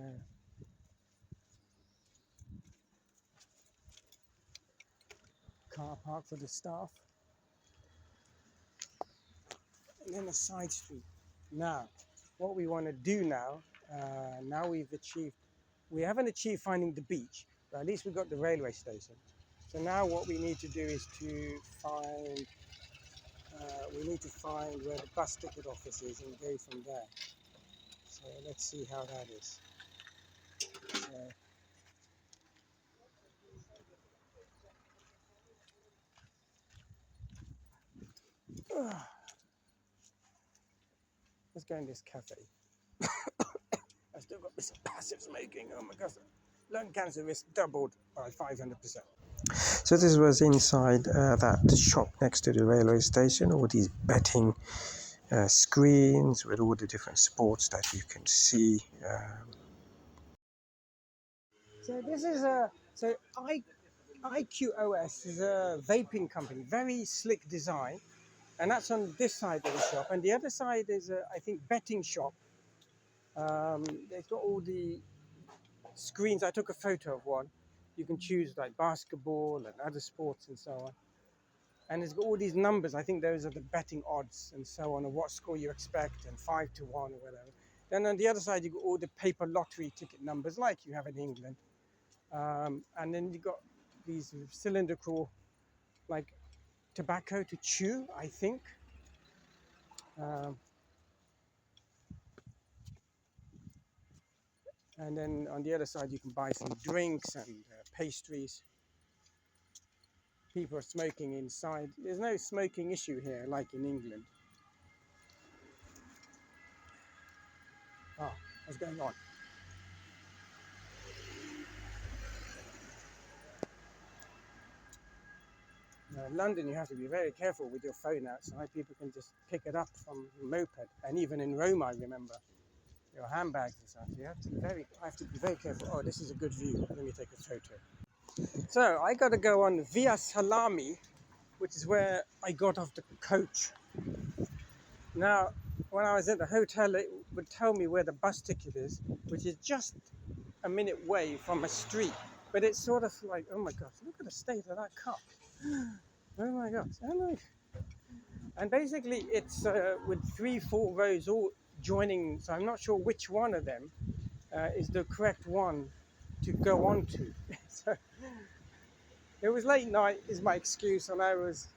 car park for the staff. And then a side street. Now, what we want to do now, now we haven't achieved finding the beach, but at least we've got the railway station. So now what we need to do is to find, where the bus ticket office is and go from there. So let's see how that is. So, let's go in this cafe. I still got this passive smoking. Oh my gosh, lung cancer risk doubled by 500%. So this was inside that shop next to the railway station. All these betting screens with all the different sports that you can see. So this is IQOS is a vaping company, very slick design, and that's on this side of the shop. And the other side is I think betting shop. They've got all the screens. I took a photo of one. You can choose like basketball and other sports and so on. And it's got all these numbers. I think those are the betting odds and so on, and what score you expect, and 5 to 1 or whatever. Then on the other side, you got all the paper lottery ticket numbers like you have in England. And then you got these cylindrical, like tobacco to chew, I think. And then on the other side, you can buy some drinks and pastries. People are smoking inside. There's no smoking issue here like in England. Ah, what's going on? In London, you have to be very careful with your phone outside. People can just pick it up from a moped. And even in Rome, I remember, your handbags and stuff. I have to be very careful. Oh, this is a good view. Let me take a photo. So I got to go on Via Salami, which is where I got off the coach. Now, when I was at the hotel, it would tell me where the bus ticket is, which is just a minute away from a street. But it's sort of like, oh my gosh, look at the state of that cup. Oh my gosh. And basically, it's with 3-4 rows all joining, so I'm not sure which one of them is the correct one to go on to. So it was late night, is my excuse, and I was,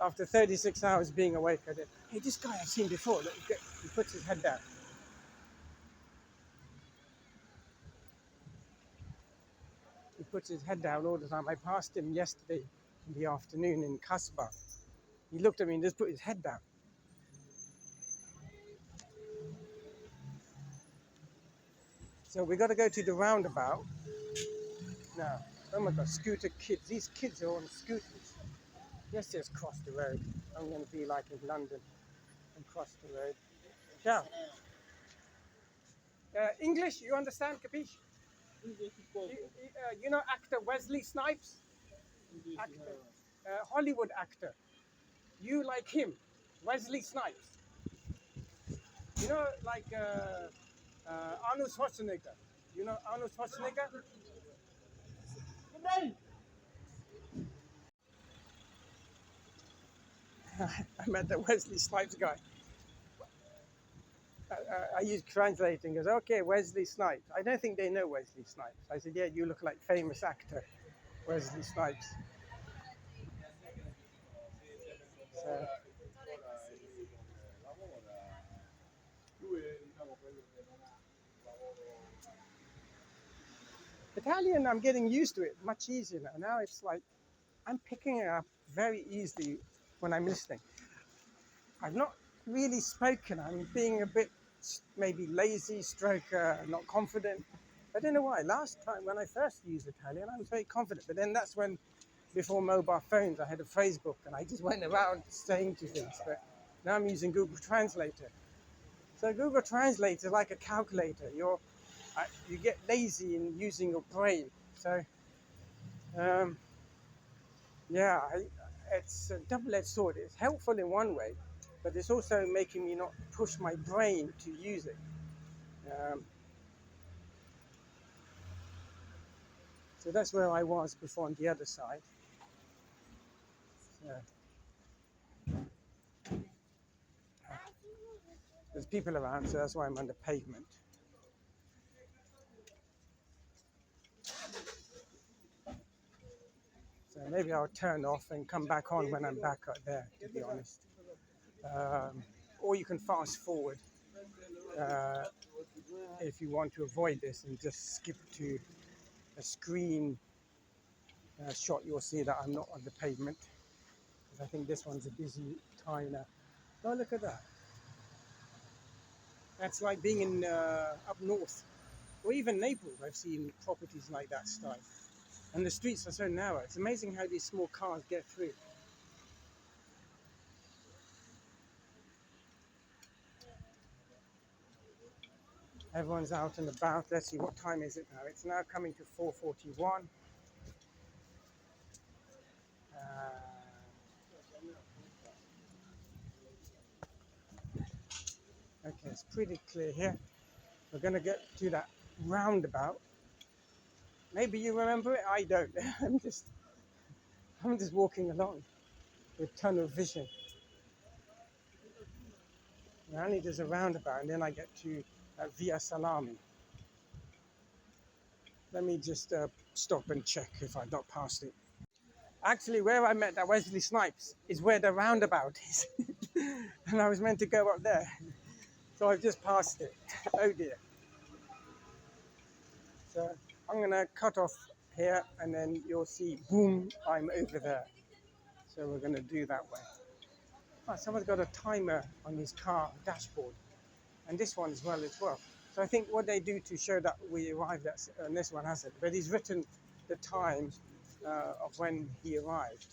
after 36 hours being awake, I did, hey, this guy I've seen before. Look, he puts his head down. He puts his head down all the time. I passed him yesterday in the afternoon in Casbah. He looked at me and just put his head down. So we got to go to the roundabout now. Oh my God, scooter kids. These kids are on scooters. Let's just cross the road. I'm going to be like in London and cross the road. Ciao. English, you understand, capiche? You know actor Wesley Snipes? Actor, Hollywood actor. You like him, Wesley Snipes. You know, like Arnold Schwarzenegger. You know Arnold Schwarzenegger? I met the Wesley Snipes guy. I used translating. Goes, okay, Wesley Snipes. I don't think they know Wesley Snipes. I said, yeah, you look like famous actor Wesley Snipes. So, Italian, I'm getting used to it much easier now. Now it's like I'm picking it up very easily when I'm listening. I've not really spoken. I'm being a bit maybe lazy, stroke, not confident. I don't know why. Last time when I first used Italian, I was very confident. But then that's when, before mobile phones, I had a phrase book and I just went around saying to things. But now I'm using Google Translator. So Google Translator is like a calculator. You get lazy in using your brain. So um, yeah, it's a double-edged sword. It's helpful in one way, but it's also making me not push my brain to use it. Um, so that's where I was before on the other side. So, there's people around, so that's why I'm on the pavement. So maybe I'll turn off and come back on when I'm back up there, to be honest. Or you can fast forward uh, if you want to avoid this and just skip to a screen shot. You'll see that I'm not on the pavement, because I think this one's a busy time now. Oh, look at that. That's like being in up north, or even Naples. I've seen properties like that style. And the streets are so narrow. It's amazing how these small cars get through. Everyone's out and about. Let's see, what time is it now? It's now coming to 4:41. Okay, it's pretty clear here. We're going to get to that roundabout. Maybe you remember it. I don't. I'm just walking along with tunnel vision. Only there's a roundabout, and then I get to Via Salami. Let me just stop and check if I've not passed it. Actually, where I met that Wesley Snipes is where the roundabout is. And I was meant to go up there. So I've just passed it. Oh dear. So I'm going to cut off here and then you'll see, boom, I'm over there. So we're going to do that way. Oh, someone's got a timer on his car dashboard. And this one as well. So I think what they do to show that we arrived at, and this one hasn't, but he's written the time of when he arrived.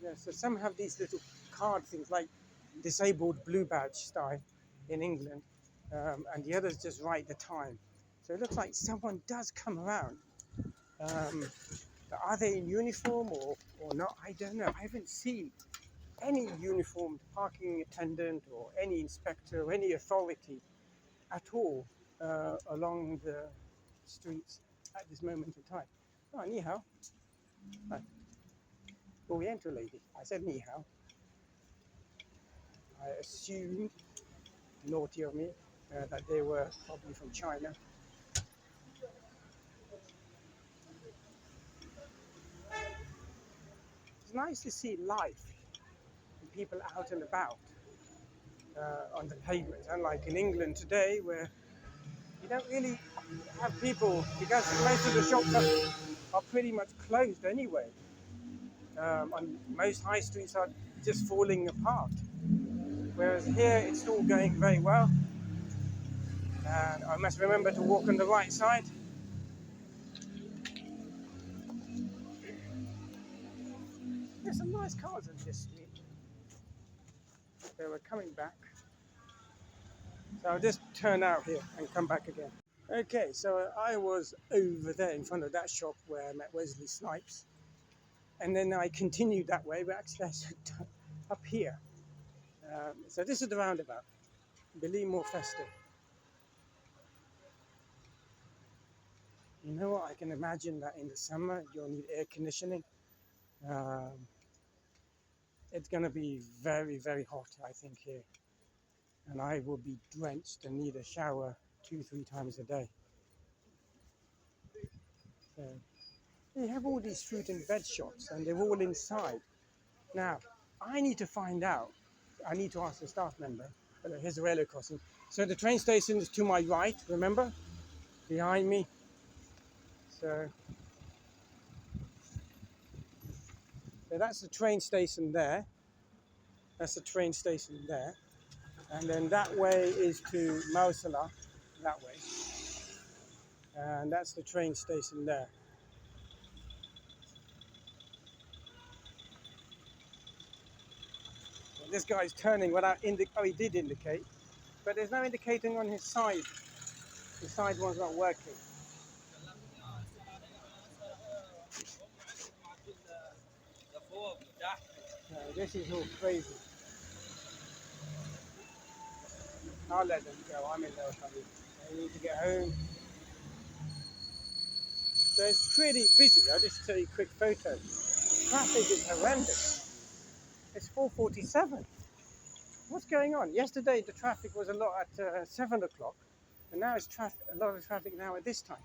Yeah, so some have these little card things like disabled blue badge style in England, and the others just write the time. So it looks like someone does come around. Are they in uniform or not? I don't know. I haven't seen any uniformed parking attendant or any inspector or any authority at all along the streets at this moment in time. Oh, ni hao. Hi. Oriental lady. I said ni hao. I assumed, naughty of me, that they were probably from China. It's nice to see life and people out and about on the pavement, unlike in England today, where you don't really have people because most of the shops are pretty much closed anyway. And most high streets are just falling apart. Whereas here it's all going very well. And I must remember to walk on the right side. There's some nice cars on this street. They were coming back. So I'll just turn out here and come back again. Okay, so I was over there in front of that shop where I met Wesley Snipes. And then I continued that way, but actually I said up here. So this is the roundabout, More festive. You know what? I can imagine that in the summer you'll need air conditioning. Um, it's going to be very, very hot, I think, here. And I will be drenched and need a shower 2, 3 times a day. So they have all these fruit and veg shops, and they're all inside. Now, I need to find out. I need to ask the staff member. Here's the railway crossing. So the train station is to my right, remember? Behind me. So that's the train station there. That's the train station there. And then that way is to Mausala, that way. And that's the train station there. So this guy's turning without oh, he did indicate, but there's no indicating on his side. The side one's not working. This is all crazy. I'll let them go. I'm in no hurry. I need to get home. So it's pretty busy. I'll just show you a quick photo. Traffic is horrendous. It's 4:47. What's going on? Yesterday the traffic was a lot at 7 o'clock, and now it's a lot of traffic now at this time.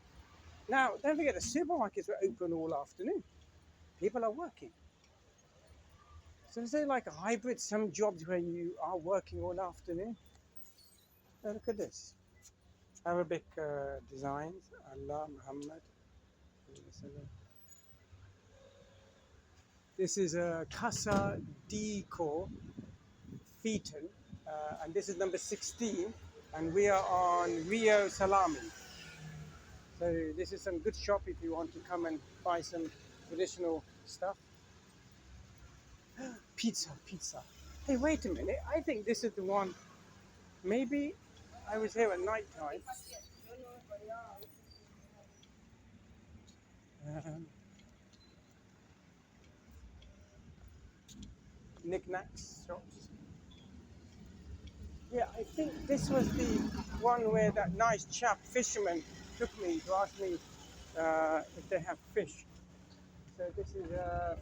Now, don't forget the supermarkets were open all afternoon. People are working. So is there like a hybrid, some jobs where you are working all afternoon? Oh, look at this. Arabic designs. Allah Muhammad. This is a Casa Decor Featon, and this is number 16, and we are on Rio Salami. So this is some good shop if you want to come and buy some traditional stuff. Pizza. Hey, wait a minute. I think this is the one. Maybe I was here at night time. Knickknacks shops. Yeah, I think this was the one where that nice chap fisherman took me to ask me if they have fish. So this is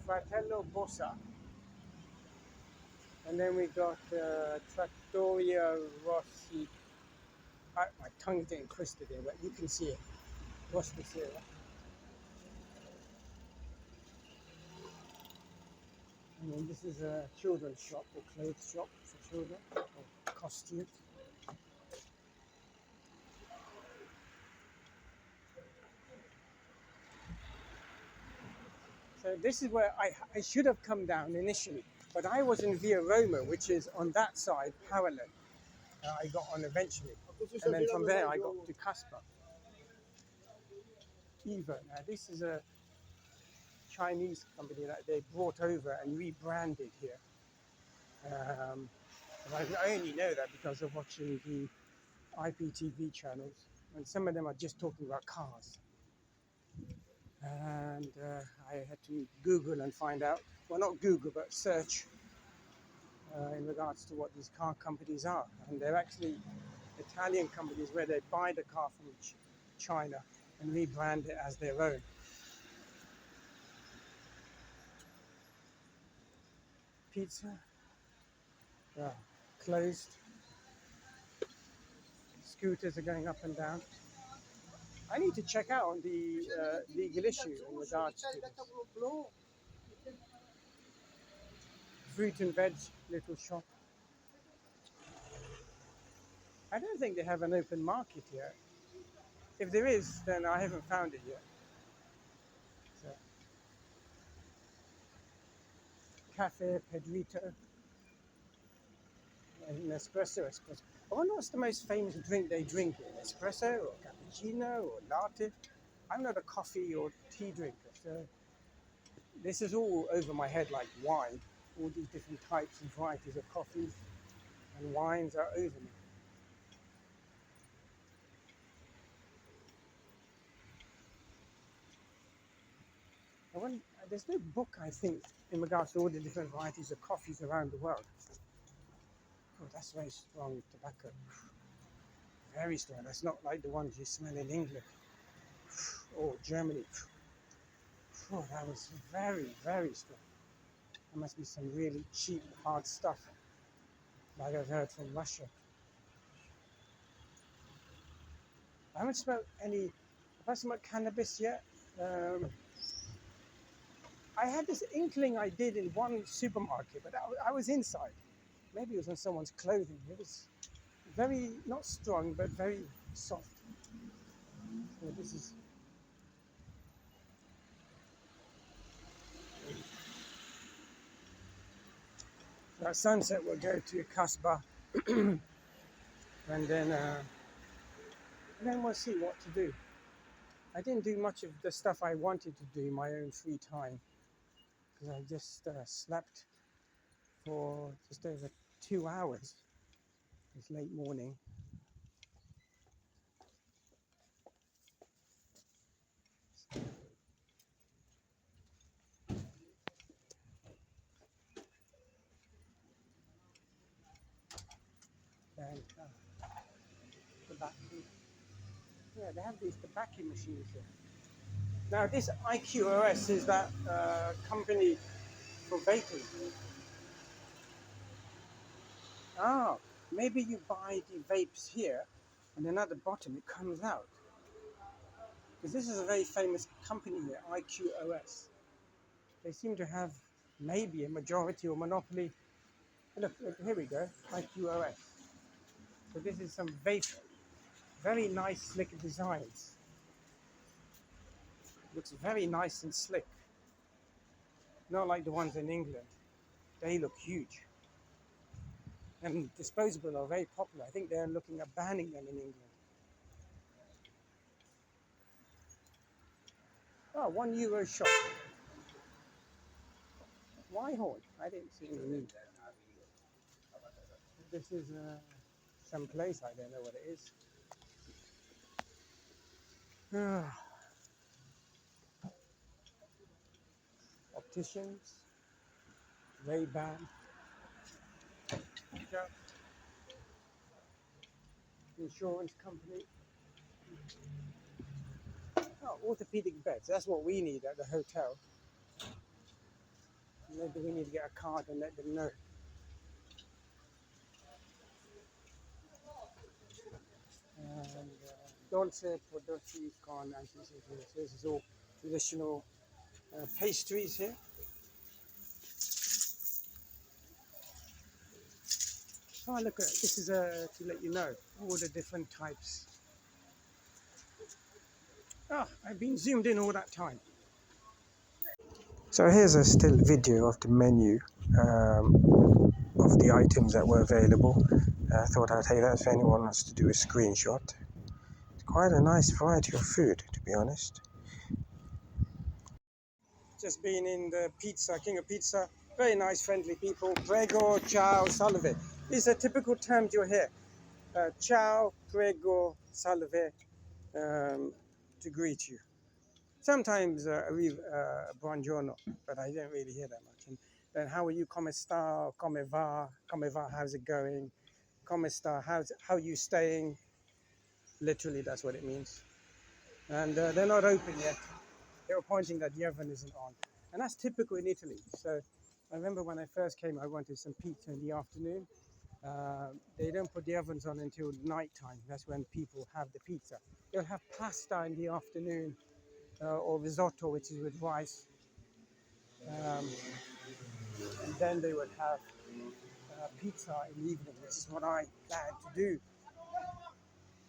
Fratello Bossa. And then we got Trattoria Rossi. My tongue's getting twisted here, but you can see it. Rossi Sera. And then this is a children's shop or clothes shop for children, or costume. So this is where I should have come down initially, but I was in Via Roma, which is on that side, parallel. I got on eventually, and then from there I got to Casper. Eva. Now this is a Chinese company that they brought over and rebranded here. And I only know that because of watching the IPTV channels, and some of them are just talking about cars. And I had to Google and find out, well, not Google, but search in regards to what these car companies are. And they're actually Italian companies where they buy the car from China and rebrand it as their own. Pizza, closed. Scooters are going up and down. I need to check out on the legal issue in regards to this. Fruit and veg little shop. I don't think they have an open market yet. If there is, then I haven't found it yet. So, Cafe Pedrito. An espresso. I wonder what's the most famous drink they drink here. Espresso or cappuccino or latte? I'm not a coffee or tea drinker, so this is all over my head like wine. All these different types and varieties of coffees and wines are over me. I wonder, there's no book, I think, in regards to all the different varieties of coffees around the world. Oh, that's very strong tobacco. Very strong. That's not like the ones you smell in England or Germany. Oh, that was very, very strong. There must be some really cheap, hard stuff, like I've heard from Russia. I haven't smelled any. Have I smelled cannabis yet? I had this inkling I did in one supermarket, but I was inside. Maybe it was on someone's clothing. It was very, not strong, but very soft. So this is at sunset. We'll go to Kasbah, and then we'll see what to do. I didn't do much of the stuff I wanted to do in my own free time because I just slept for just over 2 hours this late morning. And tobacco. Yeah, they have these tobacco machines here. Now, this IQOS is that company for vaping. Ah, maybe you buy the vapes here, and then at the bottom it comes out. Because this is a very famous company here, IQOS. They seem to have maybe a majority or monopoly. Look, here we go, IQOS. So this is some vape, very nice, slick designs. Looks very nice and slick. Not like the ones in England. They look huge. And disposable are very popular. I think they're looking at banning them in England. Oh, €1 shop. Why horn? I didn't see any need. This is some place, I don't know what it is. Opticians, Ray-Ban, insurance company. Oh, orthopedic beds. That's what we need at the hotel. Maybe we need to get a card and let them know. And dolce, prodotti, con, anticipations. This is all traditional pastries here. Oh, look at it. This is to let you know all the different types. Ah, I've been zoomed in all that time. So here's a still video of the menu of the items that were available. I thought I'd take that if anyone wants to do a screenshot. It's quite a nice variety of food, to be honest. Just been in the pizza, King of Pizza. Very nice, friendly people. Prego, ciao, salve. These are typical terms you'll hear. Ciao, prego, salve, to greet you. Sometimes buongiorno, but I don't really hear that much. And then how are you? Come sta? Come va? Come va? How's it going? Come sta? How are you staying? Literally, that's what it means. And they're not open yet. They were pointing that the oven isn't on. And that's typical in Italy. So I remember when I first came, I wanted some pizza in the afternoon. They don't put the ovens on until night time. That's when people have the pizza. They'll have pasta in the afternoon or risotto, which is with rice. And then they would have pizza in the evening, which is what I plan to do.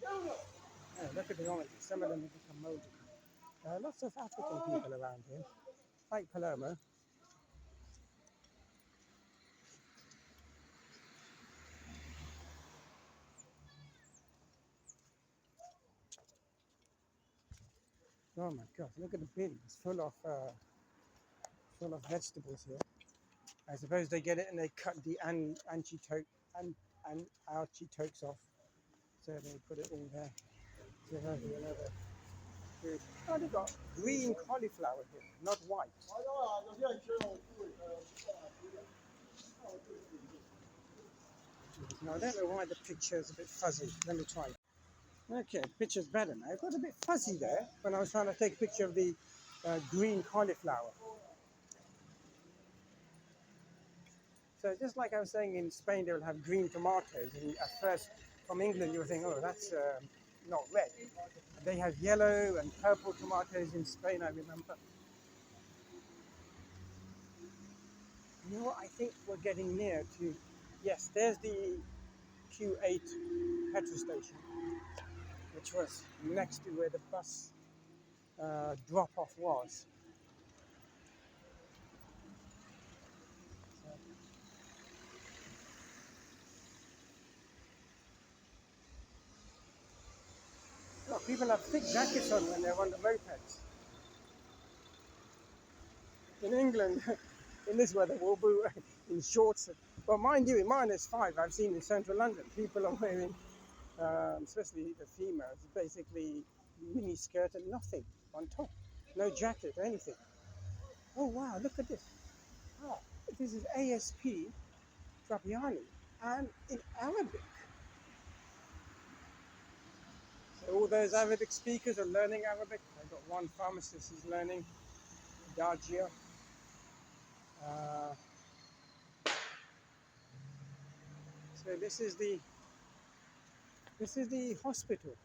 Yeah, look at the oranges. Some of them have become moldy. Lots of African people around here, like Palermo. Oh my God! Look at the bin. It's full of vegetables here. I suppose they get it and they cut the and artichokes off, so they put it in there to have another food. Oh, they got green cauliflower here, not white. Now I don't know why the picture is a bit fuzzy. Let me try. Okay, picture's better now. It got a bit fuzzy there when I was trying to take a picture of the green cauliflower. So just like I was saying, in Spain they will have green tomatoes, and at first from England you were thinking, oh, that's not red. They have yellow and purple tomatoes in Spain, I remember. You know what? I think we're getting near to. Yes, there's the Q8 petrol station, which was next to where the bus drop-off was. Look, people have thick jackets on when they're on the mopeds. In England, in this weather, we'll be in shorts. But mind you, in -5, I've seen in central London, people are wearing, especially the females, basically mini skirt and nothing on top. No jacket or anything. Oh wow, look at this. Ah, this is ASP Trapiani and in Arabic. So all those Arabic speakers are learning Arabic. I've got one pharmacist who's learning Dajia. Uh, so this is the hospital,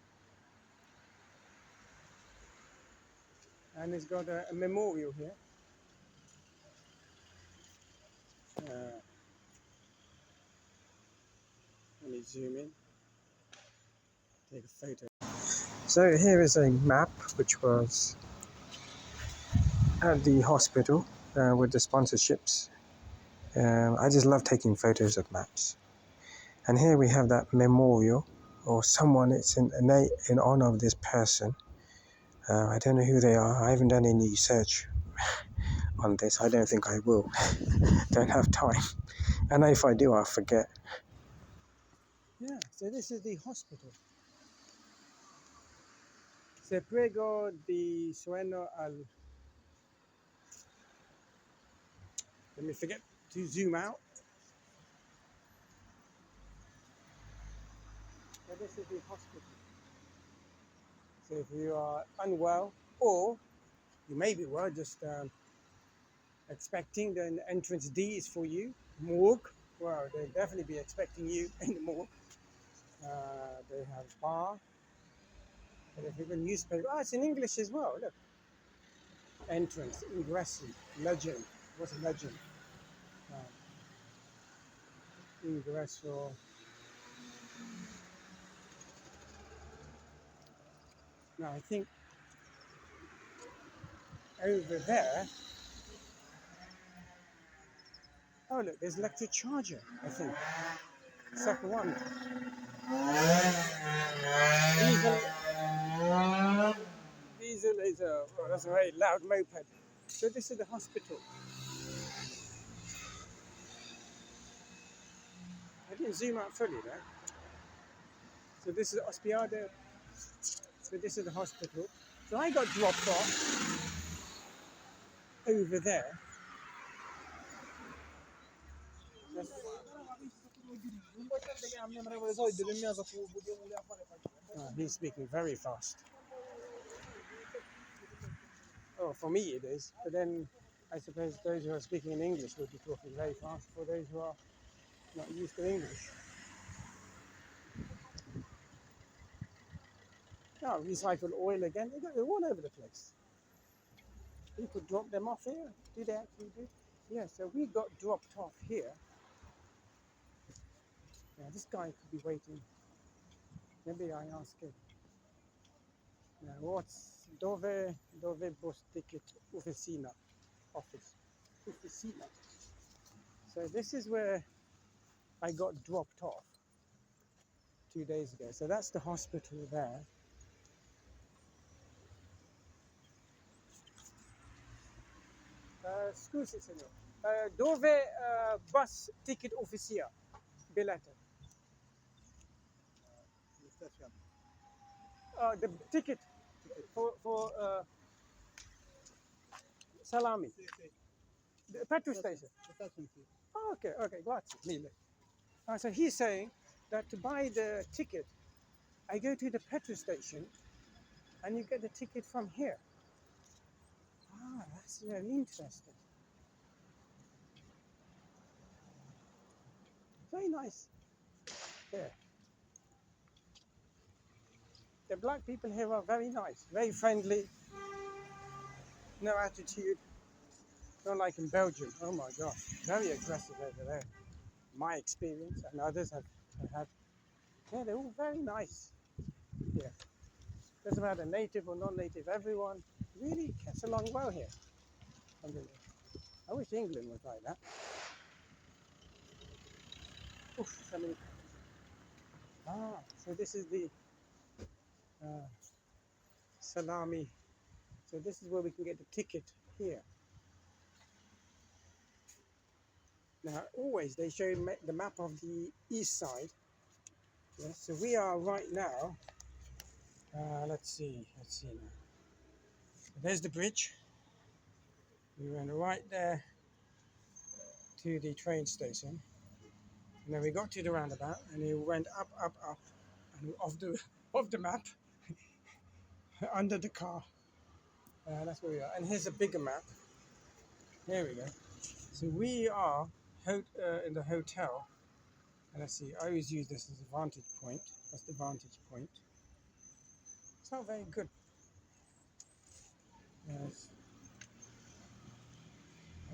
and it's got a memorial here. Let me zoom in, take a photo. So here is a map which was at the hospital with the sponsorships. I just love taking photos of maps. And here we have that memorial, or someone, it's in honor of this person. I don't know who they are. I haven't done any research on this. I don't think I will. Don't have time. And if I do, I'll forget. Yeah, so this is the hospital. Se prego di sueno al... Let me forget to zoom out. So this is the hospital. So if you are unwell, or you may be well, just expecting, then entrance D is for you. Morgue, well, they'll definitely be expecting you in the morgue. They have bar. And if you can newspaper, oh, it's in English as well. Look, entrance, ingresso, legend. What's a legend? Ingresso. Now I think over there. Oh look, there's electric charger. I think. Second one. Diesel is a. Oh, that's a very loud moped. So this is the hospital. I didn't zoom out fully there. So this is Ospiado. So this is the hospital. So I got dropped off over there. He's speaking very fast. Oh, for me it is. But then I suppose those who are speaking in English will be talking very fast for those who are not used to English. Oh, recycled oil again. They're all over the place. People drop them off here. Do they actually do? Yeah, so we got dropped off here. Yeah, this guy could be waiting. Maybe I ask him. Now, what's dove bus ticket officina office? Officina. So this is where I got dropped off 2 days ago. So that's the hospital there. Scusi signor, dove bus ticket officia? Biletto. The ticket for Salami. The petrol station. Oh, okay, okay, grazie mille. So he's saying that to buy the ticket, I go to the petrol station and you get the ticket from here. Ah, that's very interesting. Very nice. Yeah. The black people here are very nice, very friendly, no attitude. Not like in Belgium. Oh my gosh, very aggressive over there. My experience and others have had. Yeah, they're all very nice. Yeah. Doesn't matter native or non-native, everyone really gets along well here. I wish England was like that. Oof, so many. So this is the Salami. So this is where we can get the ticket here. Now, always they show the map of the east side. Yeah, so we are right now. Let's see now. There's the bridge. We went right there to the train station, and then we got to the roundabout, and we went up, and off the off the map, under the car. That's where we are. And here's a bigger map. Here we go. So we are in the hotel. And let's see, I always use this as a vantage point. That's the vantage point. It's not very good. Yes.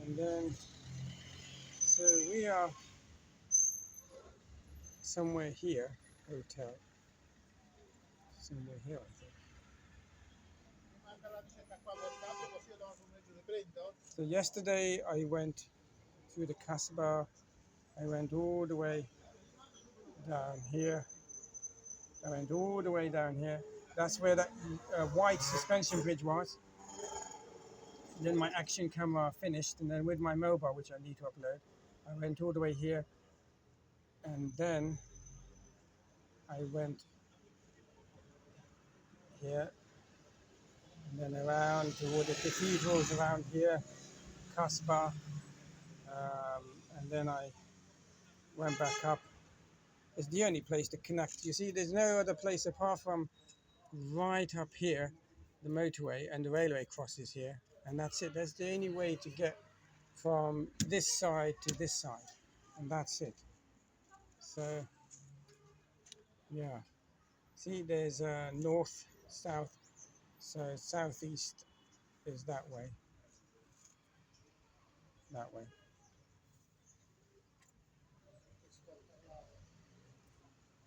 And then, so we are somewhere here, hotel. Somewhere here, I think. So yesterday I went through the Casbah. I went all the way down here. I went all the way down here. That's where that white suspension bridge was. And then my action camera finished, and then with my mobile, which I need to upload, I went all the way here, and then I went here, and then around toward the cathedrals around here, Casbah, and then I went back up. It's the only place to connect. You see, there's no other place apart from right up here, the motorway and the railway crosses here, and that's it. That's the only way to get from this side to this side, and that's it. So, yeah. See, there's north, south, so southeast is that way. That way.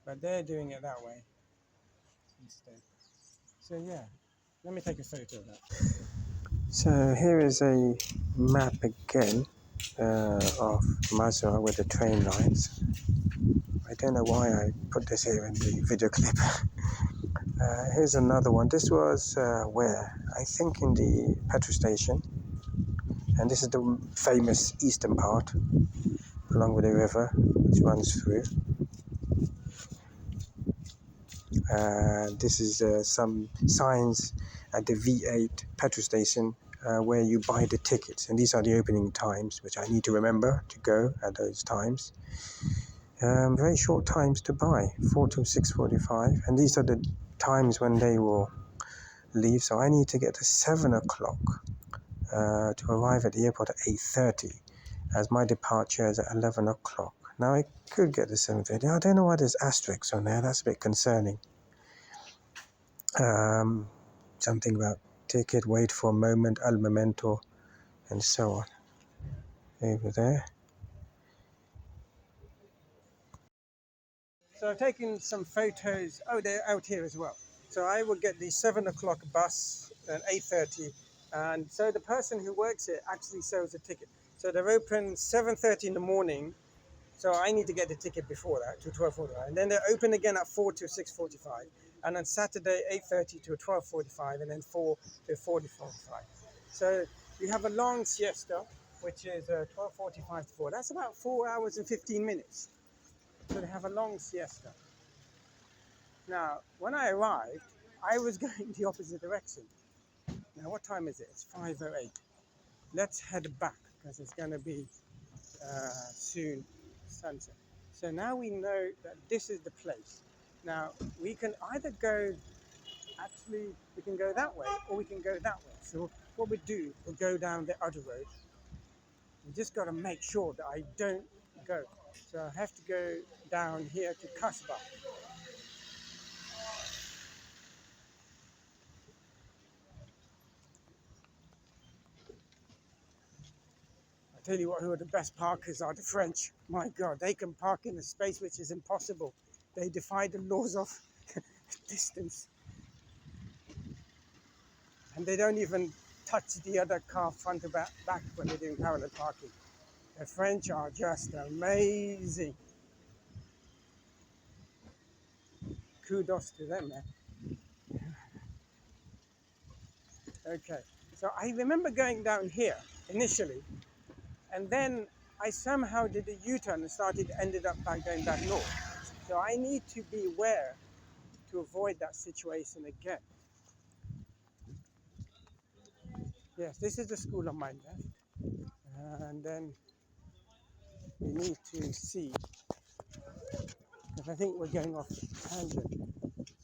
But they're doing it that way instead. So yeah, let me take a photo of that. So here is a map again of Mazara with the train lines. I don't know why I put this here in the video clip. Here's another one. This was where? I think in the petrol station. And this is the famous eastern part, along with the river which runs through. This is some signs at the V8 petrol station where you buy the tickets, and these are the opening times, which I need to remember to go at those times. Very short times to buy, 4 to 6:45, and these are the times when they will leave. So I need to get to 7 o'clock to arrive at the airport at 8:30, as my departure is at 11 o'clock. Now I could get to 7:30. I don't know why there's asterisks on there. That's a bit concerning. Something about ticket, wait for a moment, al momento, and so on. Over there. So I've taken some photos. Oh, they're out here as well. So I will get the 7 o'clock bus at 8:30, and so the person who works here actually sells a ticket. So they're open 7:30 in the morning. So I need to get the ticket before that to 12:45, and then they're open again at 4 to 6:45, and on Saturday 8:30 to 12:45, and then 4 to 4:45. So We have a long siesta, which is 12:45 to 4. That's about 4 hours and 15 minutes. So they have a long siesta. Now, when I arrived, I was going the opposite direction. Now, what time is it? It's 5:08. Let's head back because it's going to be soon sunset. So now we know that this is the place. Now, we can either go, actually, we can go that way or we can go that way. So what we do, we'll go down the other road. We just got to make sure that I don't go. So I have to go down here to Kasbah. I tell you what, who are the best parkers are the French. My God, they can park in a space which is impossible. They defy the laws of distance. And they don't even touch the other car front or back when they're doing parallel parking. The French are just amazing. Kudos to them, man. Okay, so I remember going down here initially, and then I somehow did a U-turn and ended up going back north. So I need to be aware to avoid that situation again. Yes, this is the school on my left, and then we need to see, because I think we're going off tangent.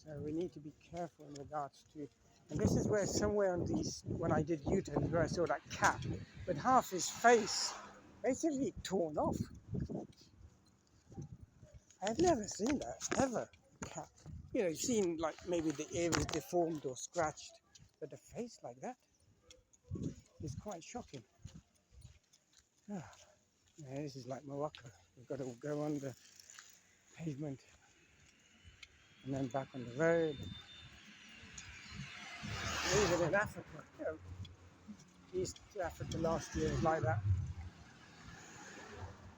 So we need to be careful in regards to, and this is where somewhere on these, when I did U-turn, where I saw that cat with half his face basically torn off. I've never seen that, ever, cat. You know, you've seen like maybe the ear is deformed or scratched, but the face like that is quite shocking. Ah, yeah, this is like Morocco. We've got to go on the pavement and then back on the road. Even in Africa, you know, East Africa last year was like that.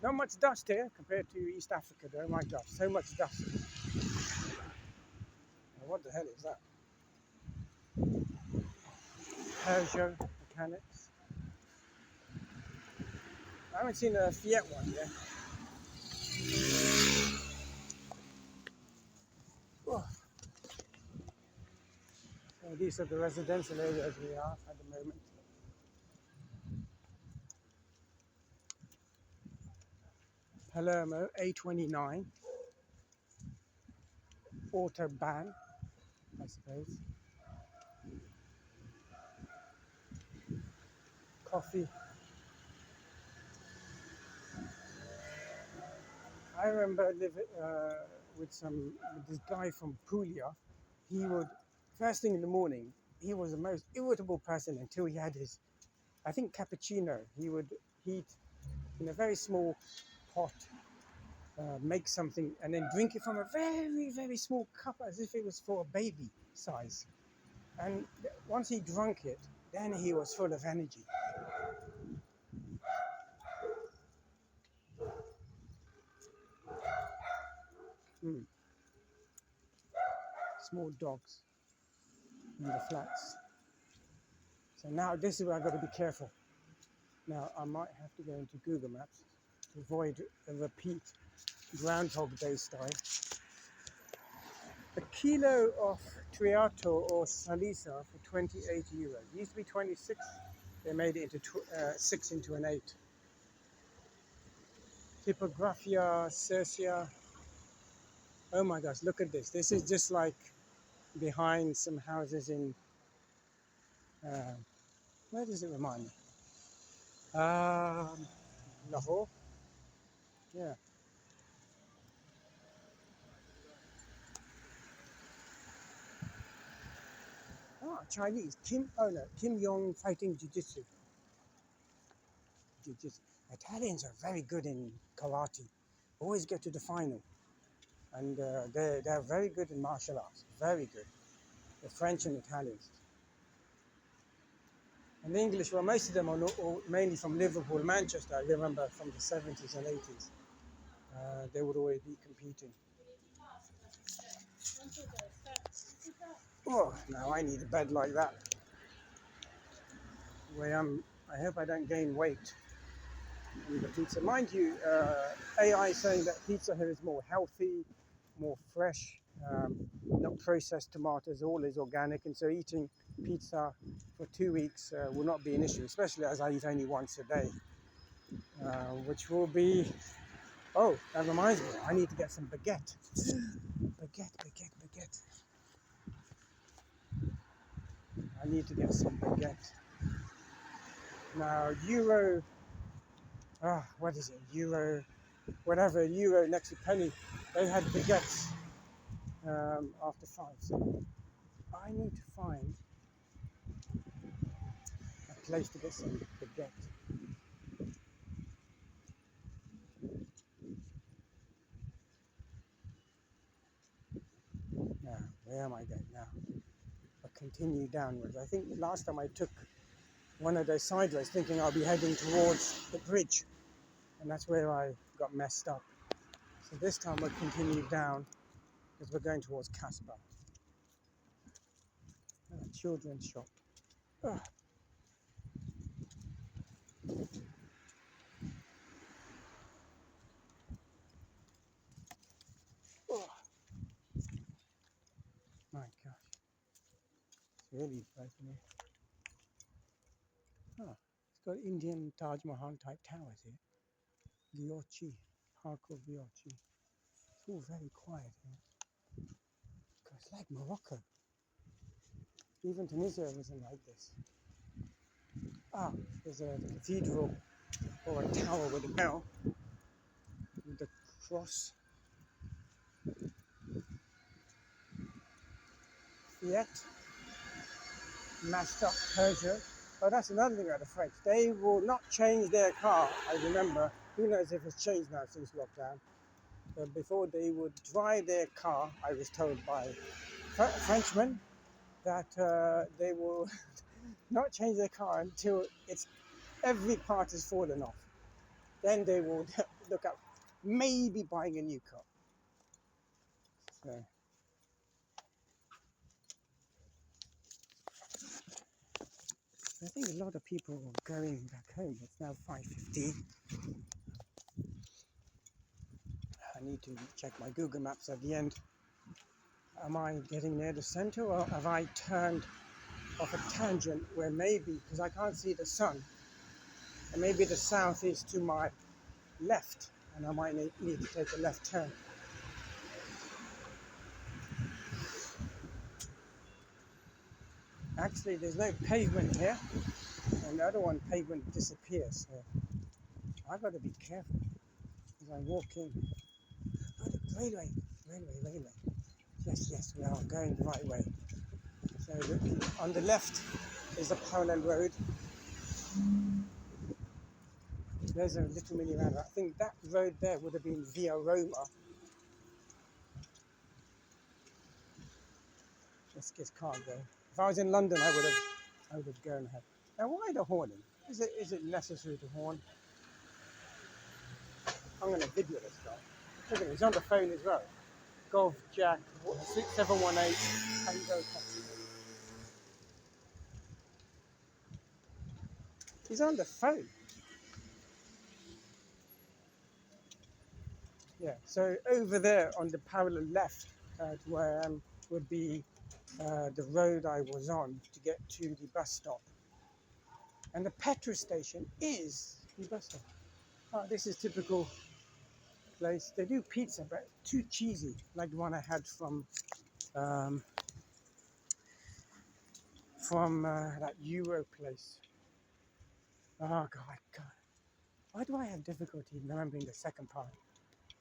Not much dust here compared to East Africa though, my God, so much dust. Now, what the hell is that? Peugeot mechanics. I haven't seen a Fiat one yet. Oh. So these are the residential areas we are at the moment. Palermo, A29, Autobahn, I suppose. Coffee. I remember living with this guy from Puglia. He would, first thing in the morning, he was the most irritable person until he had his, I think, cappuccino. He would heat in a very small pot, make something, and then drink it from a very, very small cup as if it was for a baby size. And once he drank it, then he was full of energy. Mm. Small dogs in the flats. So now this is where I've got to be careful. Now I might have to go into Google Maps to avoid a repeat Groundhog Day style. A kilo of Triato or Salisa for 28 euros. It used to be 26. They made it into 6 into an 8. Typographia Cercia. Oh my gosh, look at this. This is just like behind some houses in, where does it remind me? Lahore. Yeah. Ah, Chinese. Kim Yong fighting jiu-jitsu. Jiu-jitsu. Italians are very good in karate. Always get to the final. And they're very good in martial arts. Very good. The French and Italians. And the English, well, most of them are mainly from Liverpool, Manchester. I remember from the 70s and 80s. They would always be competing. Oh, now I need a bed like that. The way I'm I hope I don't gain weight with the pizza. Mind you, AI is saying that pizza here is more healthy, more fresh, not processed tomatoes, all is organic, and so eating pizza for 2 weeks will not be an issue, especially as I eat only once a day, which will be, oh, that reminds me, I need to get some baguette. Baguette. I need to get some baguette. Now, Euro, what is it? Euro next to penny, they had baguettes after 5. So I need to find a place to get some baguette. Now, where am I going now? I continue downwards. I think last time I took one of those side roads thinking I'll be heading towards the bridge, and that's where I got messed up. So this time we'll continue down because we're going towards Casper. Children's shop. Oh. Oh. My gosh. It's really bright in here. Oh, it's got Indian Taj Mahal type towers here. Gyochi, Park of Gyochi. It's all very quiet here. God, it's like Morocco. Even Tunisia wasn't like this. There's a cathedral or a tower with a bell with the cross. Fiat, mashed up Persia. Oh, that's another thing about the French. They will not change their car. I remember, who knows if it's changed now since lockdown. But before they would drive their car, I was told by Frenchmen that they will not change their car until every part has fallen off. Then they will look at maybe buying a new car. So, I think a lot of people are going back home. It's now 5:15. I need to check my Google Maps at the end. Am I getting near the center, or have I turned off a tangent where maybe, because I can't see the sun, and maybe the south is to my left, and I might need to take a left turn. Actually, there's no pavement here, and the other one pavement disappears. So I've got to be careful as I walk in. Oh, the railway. Yes, we are going the right way. So on the left is a parallel road. There's a little mini roundabout. I think that road there would have been via Roma. This can't go. If I was in London, I would have gone ahead. Now, why the horning? Is it necessary to horn? I'm going to video this guy. Look at him, he's on the phone as well. Golf Jack 718 Tango Taxi. He's on the phone. Yeah, so over there on the parallel left to where I am would be the road I was on to get to the bus stop. And the petrol station is the bus stop. Oh, this is typical place. They do pizza, but too cheesy, like the one I had from that Euro place. Oh God. Why do I have difficulty remembering the second part?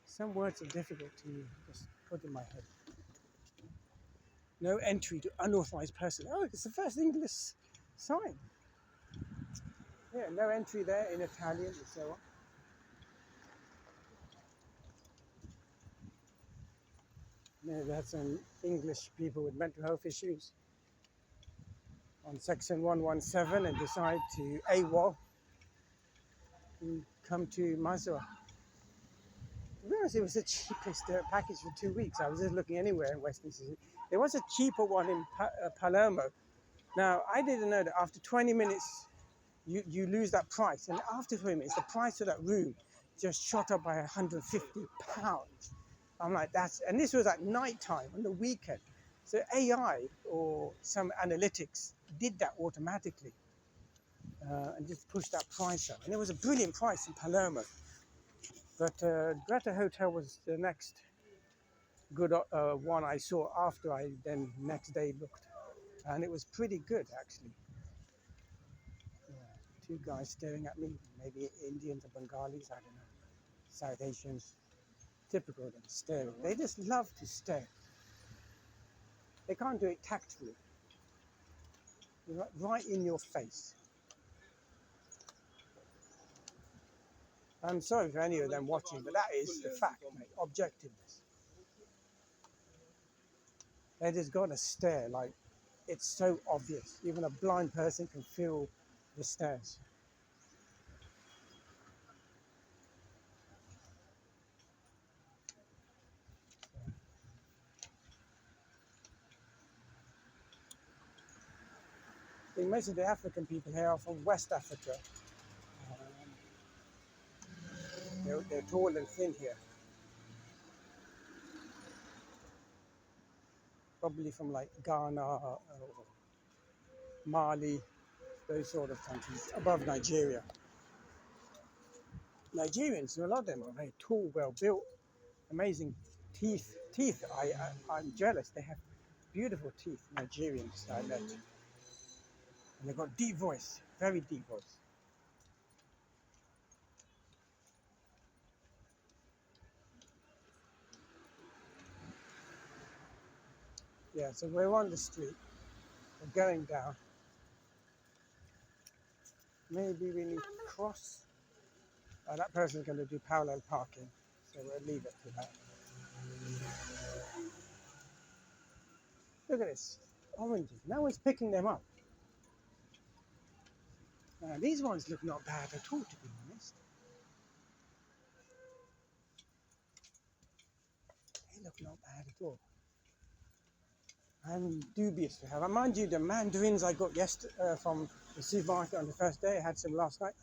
Some words of difficulty just put in my head. No entry to unauthorized person. Oh, it's the first English sign. Yeah, no entry there in Italian and so on. Yeah, that's some English people with mental health issues on section 117 and decide to AWOL and come to Mazara. To be honest, it was the cheapest package for 2 weeks. I was just looking anywhere in Western Sicily. There was a cheaper one in Palermo. Now, I didn't know that after 20 minutes you lose that price. And after 3 minutes, the price of that room just shot up by £150. I'm like, and this was at night time on the weekend. So AI or some analytics did that automatically and just pushed that price up. And it was a brilliant price in Palermo. But Greta Hotel was the next good one I saw after I then next day looked. And it was pretty good, actually. Yeah, two guys staring at me, maybe Indians or Bengalis, I don't know. South Asians, typical of them, staring. They just love to stare. They can't do it tactfully. Right in your face. I'm sorry for any of them watching, but that is the fact, mate. Objectiveness. They just got to stare like it's so obvious. Even a blind person can feel the stares. I think most of the African people here are from West Africa. They're tall and thin here. Probably from like Ghana or Mali, those sort of countries, above Nigeria. Nigerians, a lot of them are very tall, well built, amazing teeth. I'm jealous. They have beautiful teeth, Nigerians I met. And they've got deep voice, very deep voice. Yeah, so we're on the street. We're going down. Maybe we need to cross. That person's going to do parallel parking, so we'll leave it to that. Look at this, oranges. No one's picking them up. These ones look not bad at all, to be honest. They look not bad at all. I'm dubious to have. Mind you, the mandarins I got yesterday from the supermarket on the first day, I had some last night.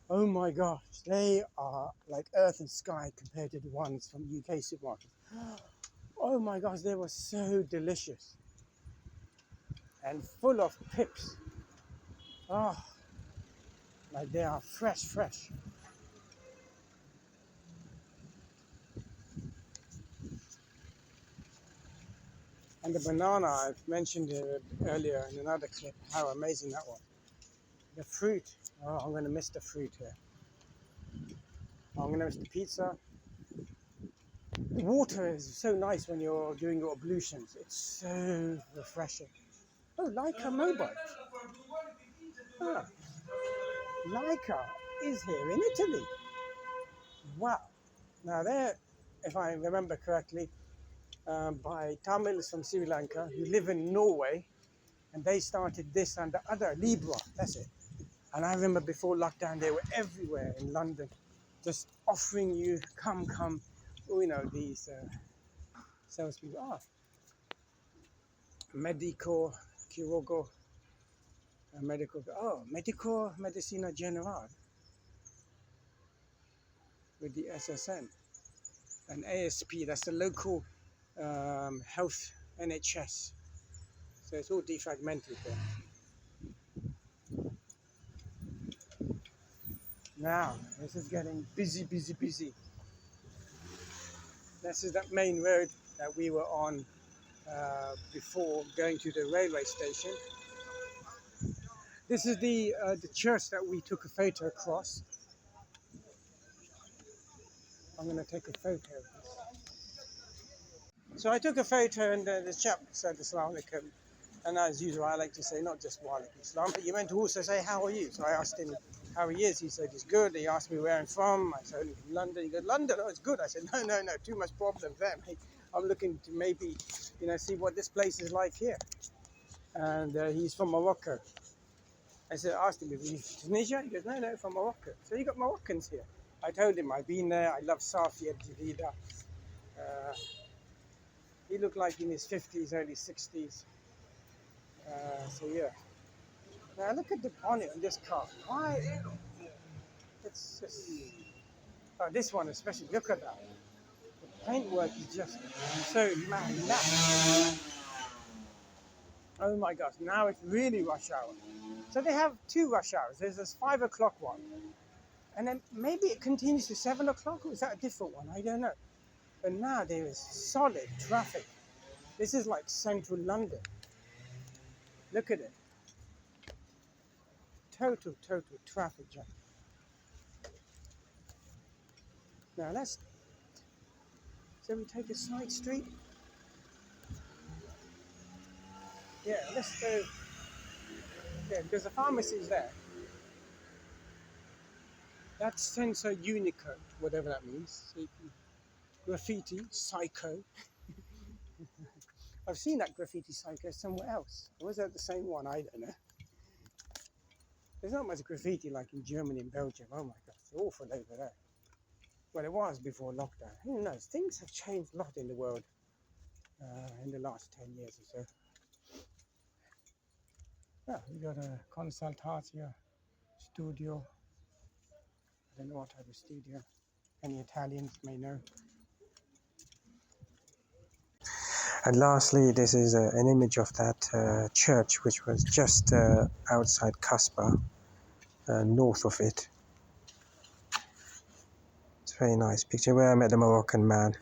Oh my gosh, they are like earth and sky compared to the ones from UK supermarkets. Oh my gosh, they were so delicious and full of pips. Oh, like they are fresh. And the banana, I've mentioned it earlier in another clip, how amazing that was. The fruit, oh, I'm going to miss the fruit here. I'm going to miss the pizza. The water is so nice when you're doing your ablutions. It's so refreshing. Oh, Leica Mobile. Ah, Leica is here in Italy. Wow. Now there, if I remember correctly, by Tamils from Sri Lanka who live in Norway, and they started this and the other, Libra, that's it. And I remember before lockdown, they were everywhere in London, just offering you, come, you know, these salespeople. Medico, Chirurgo, Medico Medicina Generale with the SSN. And ASP, that's the local health NHS. So it's all defragmented there. Now, this is getting busy. This is that main road that we were on before going to the railway station. This is the church that we took a photo across. I'm going to take a photo of this. So I took a photo and the chap said Assalamu alaikum. And as usual, I like to say not just wa alaikum salam, but you meant to also say how are you? So I asked him how he is. He said he's good. He asked me where I'm from. I said from London. He goes, London? Oh, it's good. I said no, too much problems there, mate. I'm looking to maybe, see what this place is like here. And he's from Morocco. I asked him if he's Tunisia. He goes, no, from Morocco. So you got Moroccans here. I told him I've been there. I love Safi Jadida. He looked like in his 50s, early 60s. So yeah. Now look at the bonnet on this car. Why? It's just... Oh, this one especially. Look at that. The paintwork is just so mad. Oh my gosh, now it's really rush hour. So they have two rush hours. There's this 5 o'clock one. And then maybe it continues to 7 o'clock, or is that a different one? I don't know. But now there is solid traffic. This is like central London. Look at it. Total traffic jam. Now shall we take a side street? Yeah, let's go. Yeah, because the pharmacy is there. That's Sensor Unicode, whatever that means. So you can graffiti, psycho. I've seen that graffiti psycho somewhere else. Or was that the same one? I don't know. There's not much graffiti like in Germany and Belgium. Oh my God, it's awful over there. Well, it was before lockdown. Who knows? Things have changed a lot in the world in the last 10 years or so. Yeah, we got a consultatio studio. I don't know what type of studio. Any Italians may know. And lastly, this is an image of that church, which was just outside Casbah, north of it. It's a very nice picture where I met the Moroccan man.